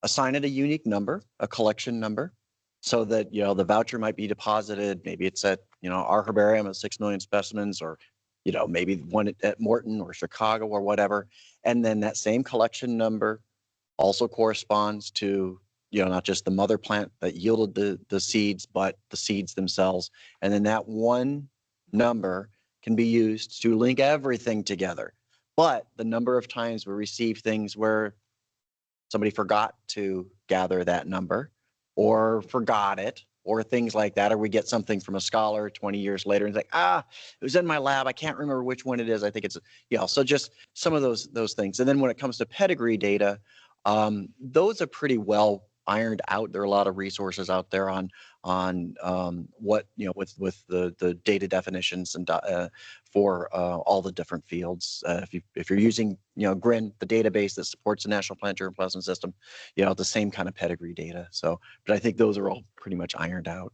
assign it a unique number, a collection number, so that, the voucher might be deposited. Maybe it's at, our herbarium of 6 million specimens, or, maybe one at Morton or Chicago or whatever. And then that same collection number also corresponds to, not just the mother plant that yielded the seeds, but the seeds themselves. And then that one number can be used to link everything together. But the number of times we receive things where somebody forgot to gather that number or forgot it or things like that, or we get something from a scholar 20 years later and it's like, it was in my lab. I can't remember which one it is. I think it's, so just some of those things. And then when it comes to pedigree data, those are pretty well ironed out. There are a lot of resources out there on what, with the data definitions and for all the different fields. If you're using, GRIN, the database that supports the National Plant Germplasm System, the same kind of pedigree data. So, but I think those are all pretty much ironed out.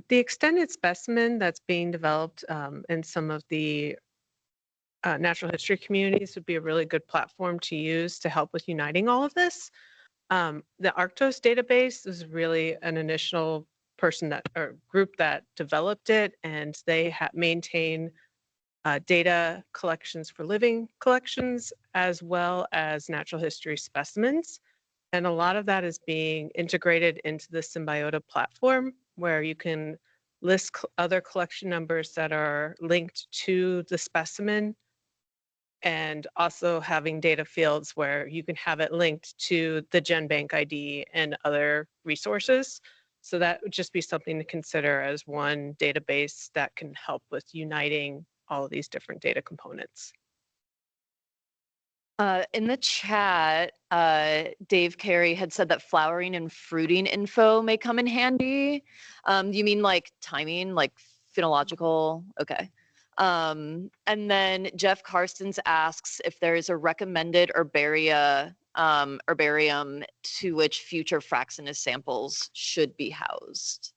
The extended specimen that's being developed in some of the natural history communities would be a really good platform to use to help with uniting all of this. The Arctos database is really an initial group that developed it, and they maintain data collections for living collections as well as natural history specimens. And a lot of that is being integrated into the Symbiota platform, where you can list other collection numbers that are linked to the specimen, and also having data fields where you can have it linked to the GenBank ID and other resources. So that would just be something to consider as one database that can help with uniting all of these different data components. In the chat, Dave Carey had said that flowering and fruiting info may come in handy. You mean like timing, like phenological? Okay. And then Jeff Karstens asks if there is a recommended herbarium to which future Fraxinus samples should be housed.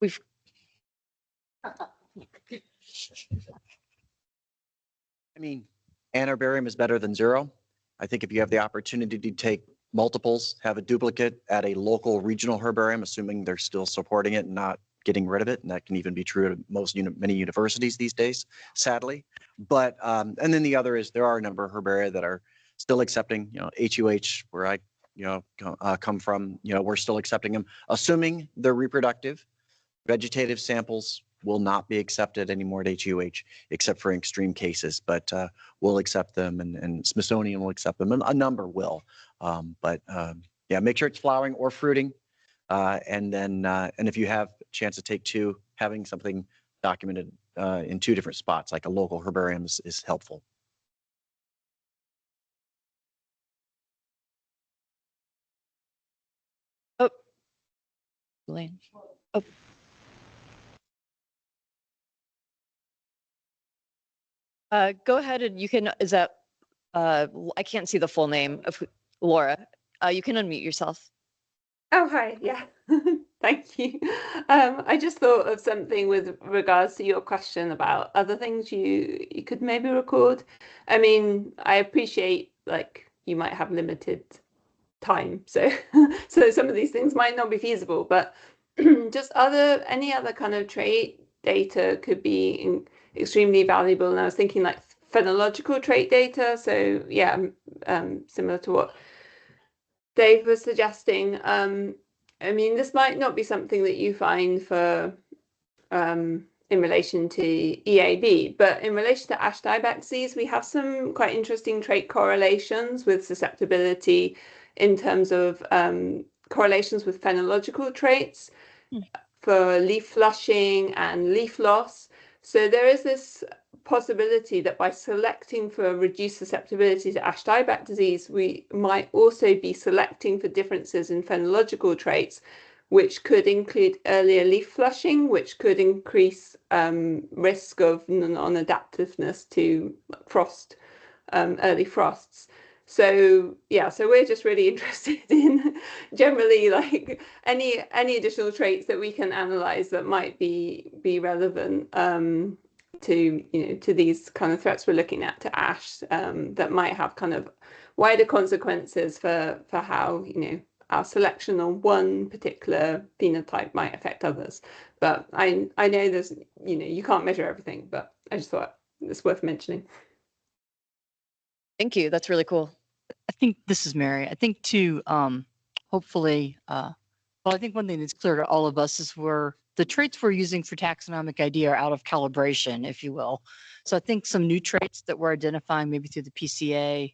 I mean, an herbarium is better than zero. I think if you have the opportunity to take multiples, have a duplicate at a local regional herbarium, assuming they're still supporting it and not getting rid of it, and that can even be true at many universities these days, sadly. But and then the other is there are a number of herbaria that are still accepting, HUH, where I come from, we're still accepting them, assuming they're reproductive. Vegetative samples will not be accepted anymore at HUH, except for extreme cases, but we'll accept them, and Smithsonian will accept them, and a number will. Yeah, make sure it's flowering or fruiting. And then, and if you have a chance to take two, having something documented in two different spots, like a local herbarium, is helpful. Oh, Elaine. Oh. Go ahead and you can, is that, I can't see the full name of Laura. You can unmute yourself. Oh, hi. Yeah. Thank you. I just thought of something with regards to your question about other things you could maybe record. I mean, I appreciate like you might have limited time, so so some of these things might not be feasible, but just any other kind of trait data could be extremely valuable. And I was thinking like phenological trait data. So yeah, similar to what Dave was suggesting. I mean, this might not be something that you find for in relation to EAB, but in relation to ash dibexes, we have some quite interesting trait correlations with susceptibility in terms of correlations with phenological traits for leaf flushing and leaf loss. So there is this possibility that by selecting for reduced susceptibility to ash dieback disease, we might also be selecting for differences in phenological traits, which could include earlier leaf flushing, which could increase risk of non-adaptiveness to frost, early frosts. So yeah, so we're just really interested in generally like any additional traits that we can analyze that might be relevant to to these kind of threats we're looking at to ash, that might have kind of wider consequences for how our selection on one particular phenotype might affect others. But I know there's you can't measure everything, but I just thought it's worth mentioning. Thank you. That's really cool. I think this is Mary. I think too, hopefully, well, I think one thing that's clear to all of us is the traits we're using for taxonomic ID are out of calibration, if you will. So I think some new traits that we're identifying maybe through the PCA,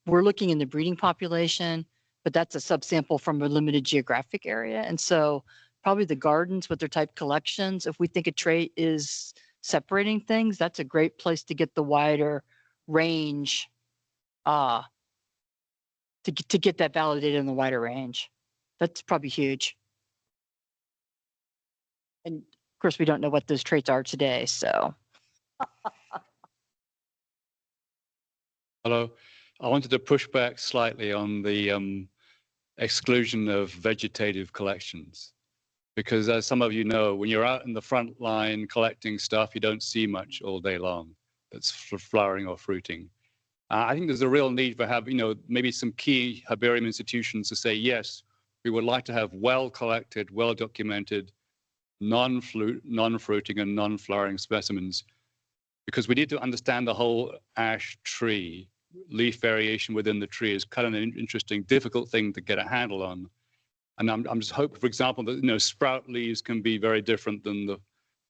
we're looking in the breeding population, but that's a subsample from a limited geographic area. And so probably the gardens with their type collections, if we think a trait is separating things, that's a great place to get the wider range to get that validated in the wider range. That's probably huge. And of course, we don't know what those traits are today, so. Hello. I wanted to push back slightly on the exclusion of vegetative collections. Because as some of you know, when you're out in the front line collecting stuff, you don't see much all day long that's flowering or fruiting. I think there's a real need for maybe some key herbarium institutions to say, yes, we would like to have well-collected, well-documented, non-fruiting and non-flowering specimens, because we need to understand the whole ash tree. Leaf variation within the tree is kind of an interesting, difficult thing to get a handle on. And I'm just hoping, for example, that sprout leaves can be very different than the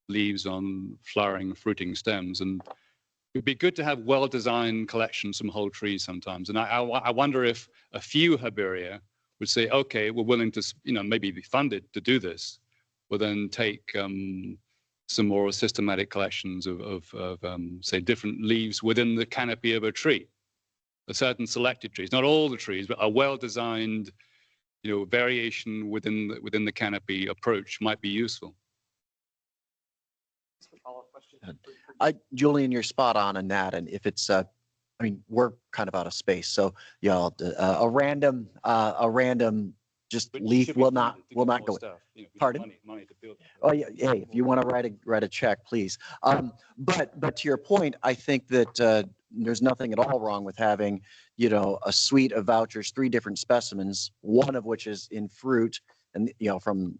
leaves on flowering, fruiting stems. And it'd be good to have well-designed collections from whole trees sometimes. And I wonder if a few herbaria would say, okay, we're willing to, maybe be funded to do this. We'll then take some more systematic collections of say, different leaves within the canopy of a tree, a certain selected trees, not all the trees, but a well-designed, variation within the canopy approach might be useful. Julian, you're spot on that. And if it's, I mean, we're kind of out of space, so a random just leaf will not go. Stuff, Pardon? Money to build. Oh yeah, hey, if you want to write a check, please. But to your point, I think that there's nothing at all wrong with having, a suite of vouchers, 3 different specimens, one of which is in fruit, and from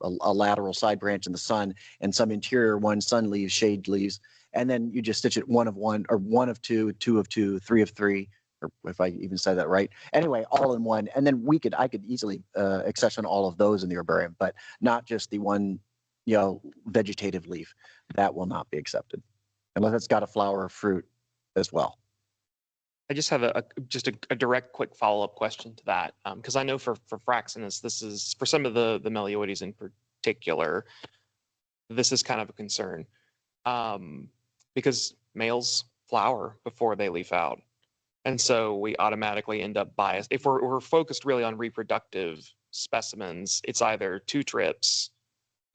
a lateral side branch in the sun, and some interior one, sun leaves, shade leaves, and then you just stitch it one of one, or one of two, two of two, 3 of 3. Or if I even said that right. Anyway, all in one. And then I could easily accession all of those in the herbarium, but not just the one, vegetative leaf. That will not be accepted unless it's got a flower or fruit as well. I just have a direct quick follow-up question to that, because I know for Fraxinus, this is, for some of the Melioides in particular, this is kind of a concern, because males flower before they leaf out. And so we automatically end up biased. If we're focused really on reproductive specimens, it's either 2 trips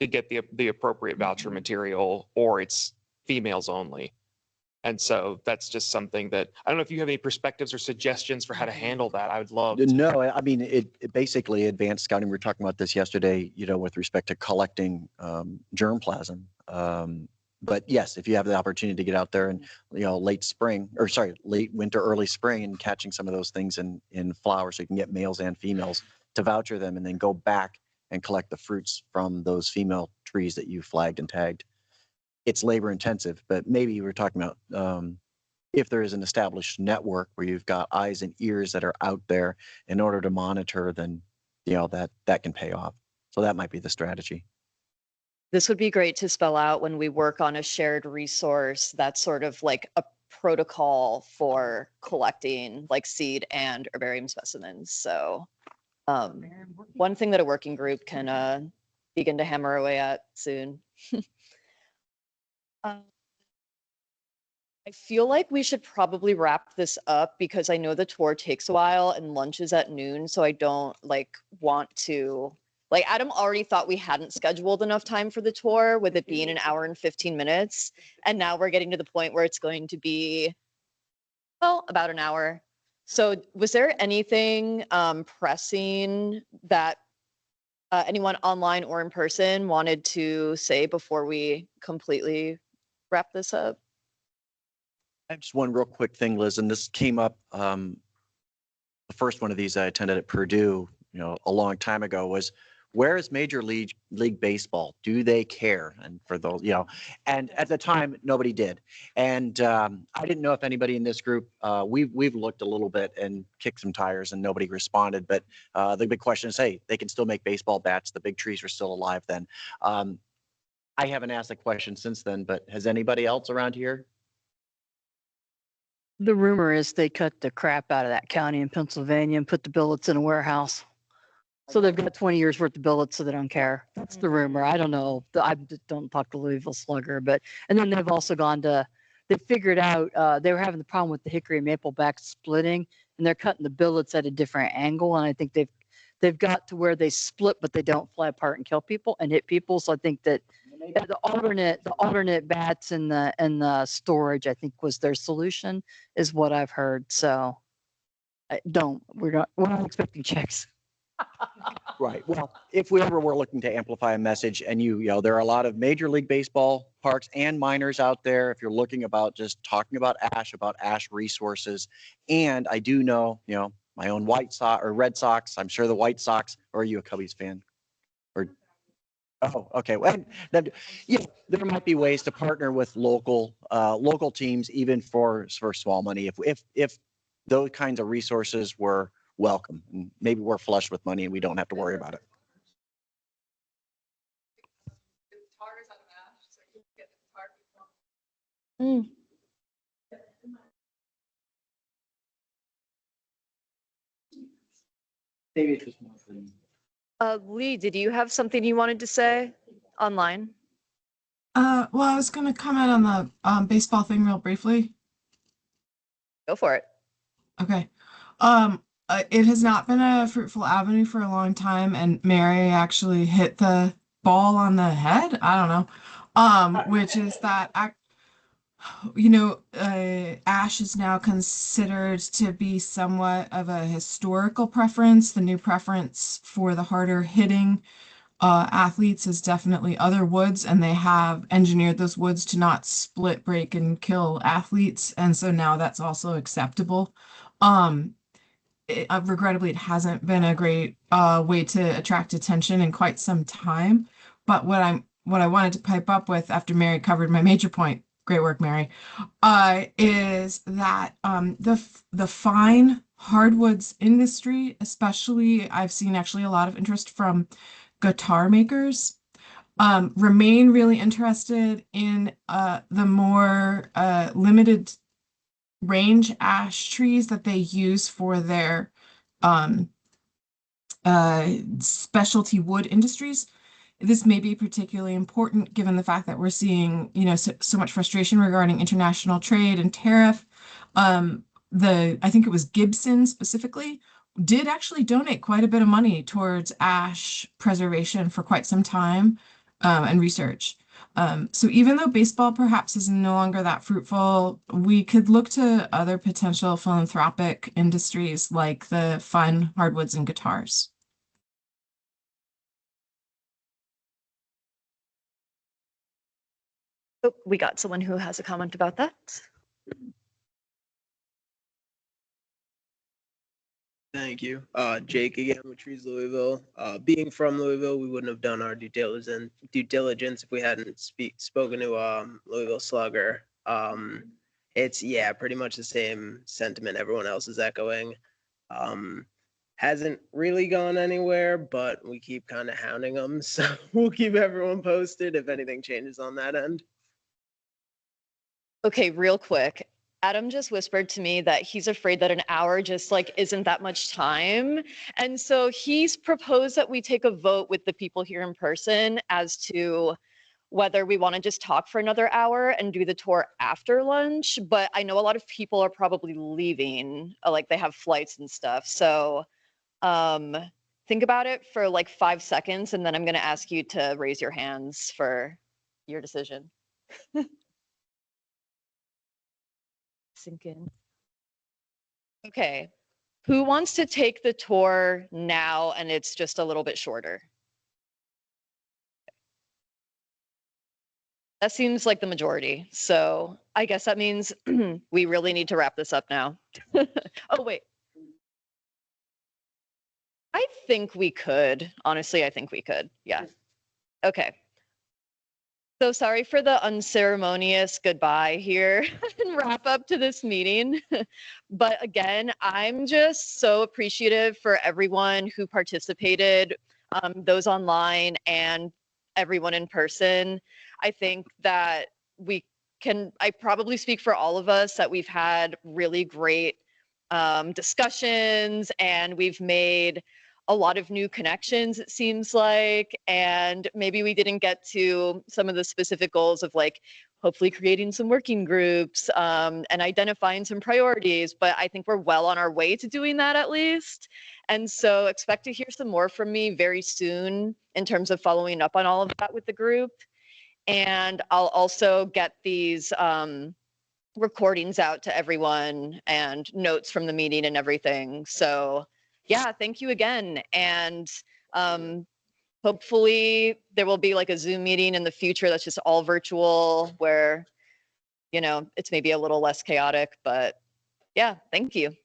to get the appropriate voucher material, or it's females only. And so that's just something that, I don't know if you have any perspectives or suggestions for how to handle that. I would love to. No, I mean, it basically advanced scouting. We were talking about this yesterday, with respect to collecting germplasm. But yes, if you have the opportunity to get out there and, late winter, early spring, and catching some of those things in flowers, so you can get males and females to voucher them, and then go back and collect the fruits from those female trees that you flagged and tagged. It's labor intensive, but maybe you were talking about if there is an established network where you've got eyes and ears that are out there in order to monitor, then, that can pay off. So that might be the strategy. This would be great to spell out when we work on a shared resource that's sort of like protocol for collecting like seed and herbarium specimens. So one thing that a working group can begin to hammer away at soon. I feel like we should probably wrap this up because I know the tour takes a while and lunch is at noon. So I don't want to, Adam already thought we hadn't scheduled enough time for the tour with it being an hour and 15 minutes. And now we're getting to the point where it's going to be, well, about an hour. So was there anything pressing that anyone online or in person wanted to say before we completely wrap this up? I have just one real quick thing, Liz, and this came up, the first one of these I attended at Purdue, a long time ago, was where is Major League Baseball? Do they care? And for those, and at the time, nobody did. And I didn't know if anybody in this group, we've looked a little bit and kicked some tires and nobody responded. But the big question is, hey, they can still make baseball bats. The big trees are still alive then. I haven't asked a question since then, but has anybody else around here? The rumor is they cut the crap out of that county in Pennsylvania and put the billets in a warehouse. So they've got 20 years worth of billets, so they don't care. That's the rumor. I don't know. I don't talk to Louisville Slugger, and then they've also they figured out they were having the problem with the hickory and maple back splitting, and they're cutting the billets at a different angle. And I think they've got to where they split, but they don't fly apart and kill people and hit people. So I think that the alternate bats and the storage, I think, was their solution, is what I've heard. So we're not expecting checks. Right. Well, if we ever were looking to amplify a message, and there are a lot of Major League Baseball parks and miners out there. If you're looking about just talking about ash resources, and I do know, my own White Sox or Red Sox. I'm sure the White Sox. Or are you a Cubbies fan? Or oh, okay. Well, there might be ways to partner with local teams, even for small money. If those kinds of resources were welcome, and maybe we're flush with money and we don't have to worry about it. Maybe it's just Lee, did you have something you wanted to say online? Well, I was going to comment on the baseball thing real briefly. Go for it. Okay. It has not been a fruitful avenue for a long time, and Mary actually hit the ball on the head. I don't know. Which is that ash is now considered to be somewhat of a historical preference. The new preference for the harder hitting athletes is definitely other woods, and they have engineered those woods to not split, break, and kill athletes. And so now that's also acceptable. Regrettably, it hasn't been a great way to attract attention in quite some time. But what I wanted to pipe up with after Mary covered my major point, great work, Mary, is that the fine hardwoods industry, especially, I've seen actually a lot of interest from guitar makers, remain really interested in the more limited range ash trees that they use for their specialty wood industries. This may be particularly important given the fact that we're seeing, so much frustration regarding international trade and tariff. I think it was Gibson specifically did actually donate quite a bit of money towards ash preservation for quite some time and research. So even though baseball perhaps is no longer that fruitful, we could look to other potential philanthropic industries like the fine hardwoods and guitars. Oh, we got someone who has a comment about that. Thank you. Jake again with Trees Louisville. Being from Louisville, we wouldn't have done our due diligence if we hadn't spoken to Louisville Slugger. It's pretty much the same sentiment everyone else is echoing. Hasn't really gone anywhere, but we keep kind of hounding them, so we'll keep everyone posted if anything changes on that end. Okay, real quick. Adam just whispered to me that he's afraid that an hour just like isn't that much time. And so he's proposed that we take a vote with the people here in person as to whether we want to just talk for another hour and do the tour after lunch. But I know a lot of people are probably leaving, like they have flights and stuff. So think about it for like 5 seconds, and then I'm going to ask you to raise your hands for your decision. Sink in. Okay. Who wants to take the tour now and it's just a little bit shorter? That seems like the majority. So I guess that means we really need to wrap this up now. Oh, wait. I think we could. Honestly, I think we could. Yeah. Okay. So sorry for the unceremonious goodbye here and wrap up to this meeting. But again, I'm just so appreciative for everyone who participated, those online and everyone in person. I think that I probably speak for all of us that we've had really great discussions, and we've made a lot of new connections, it seems like, and maybe we didn't get to some of the specific goals of like hopefully creating some working groups and identifying some priorities, but I think we're well on our way to doing that at least. And so expect to hear some more from me very soon in terms of following up on all of that with the group. And I'll also get these recordings out to everyone and notes from the meeting and everything. So yeah, thank you again. And hopefully there will be like a Zoom meeting in the future that's just all virtual where, you know, it's maybe a little less chaotic, but yeah, thank you.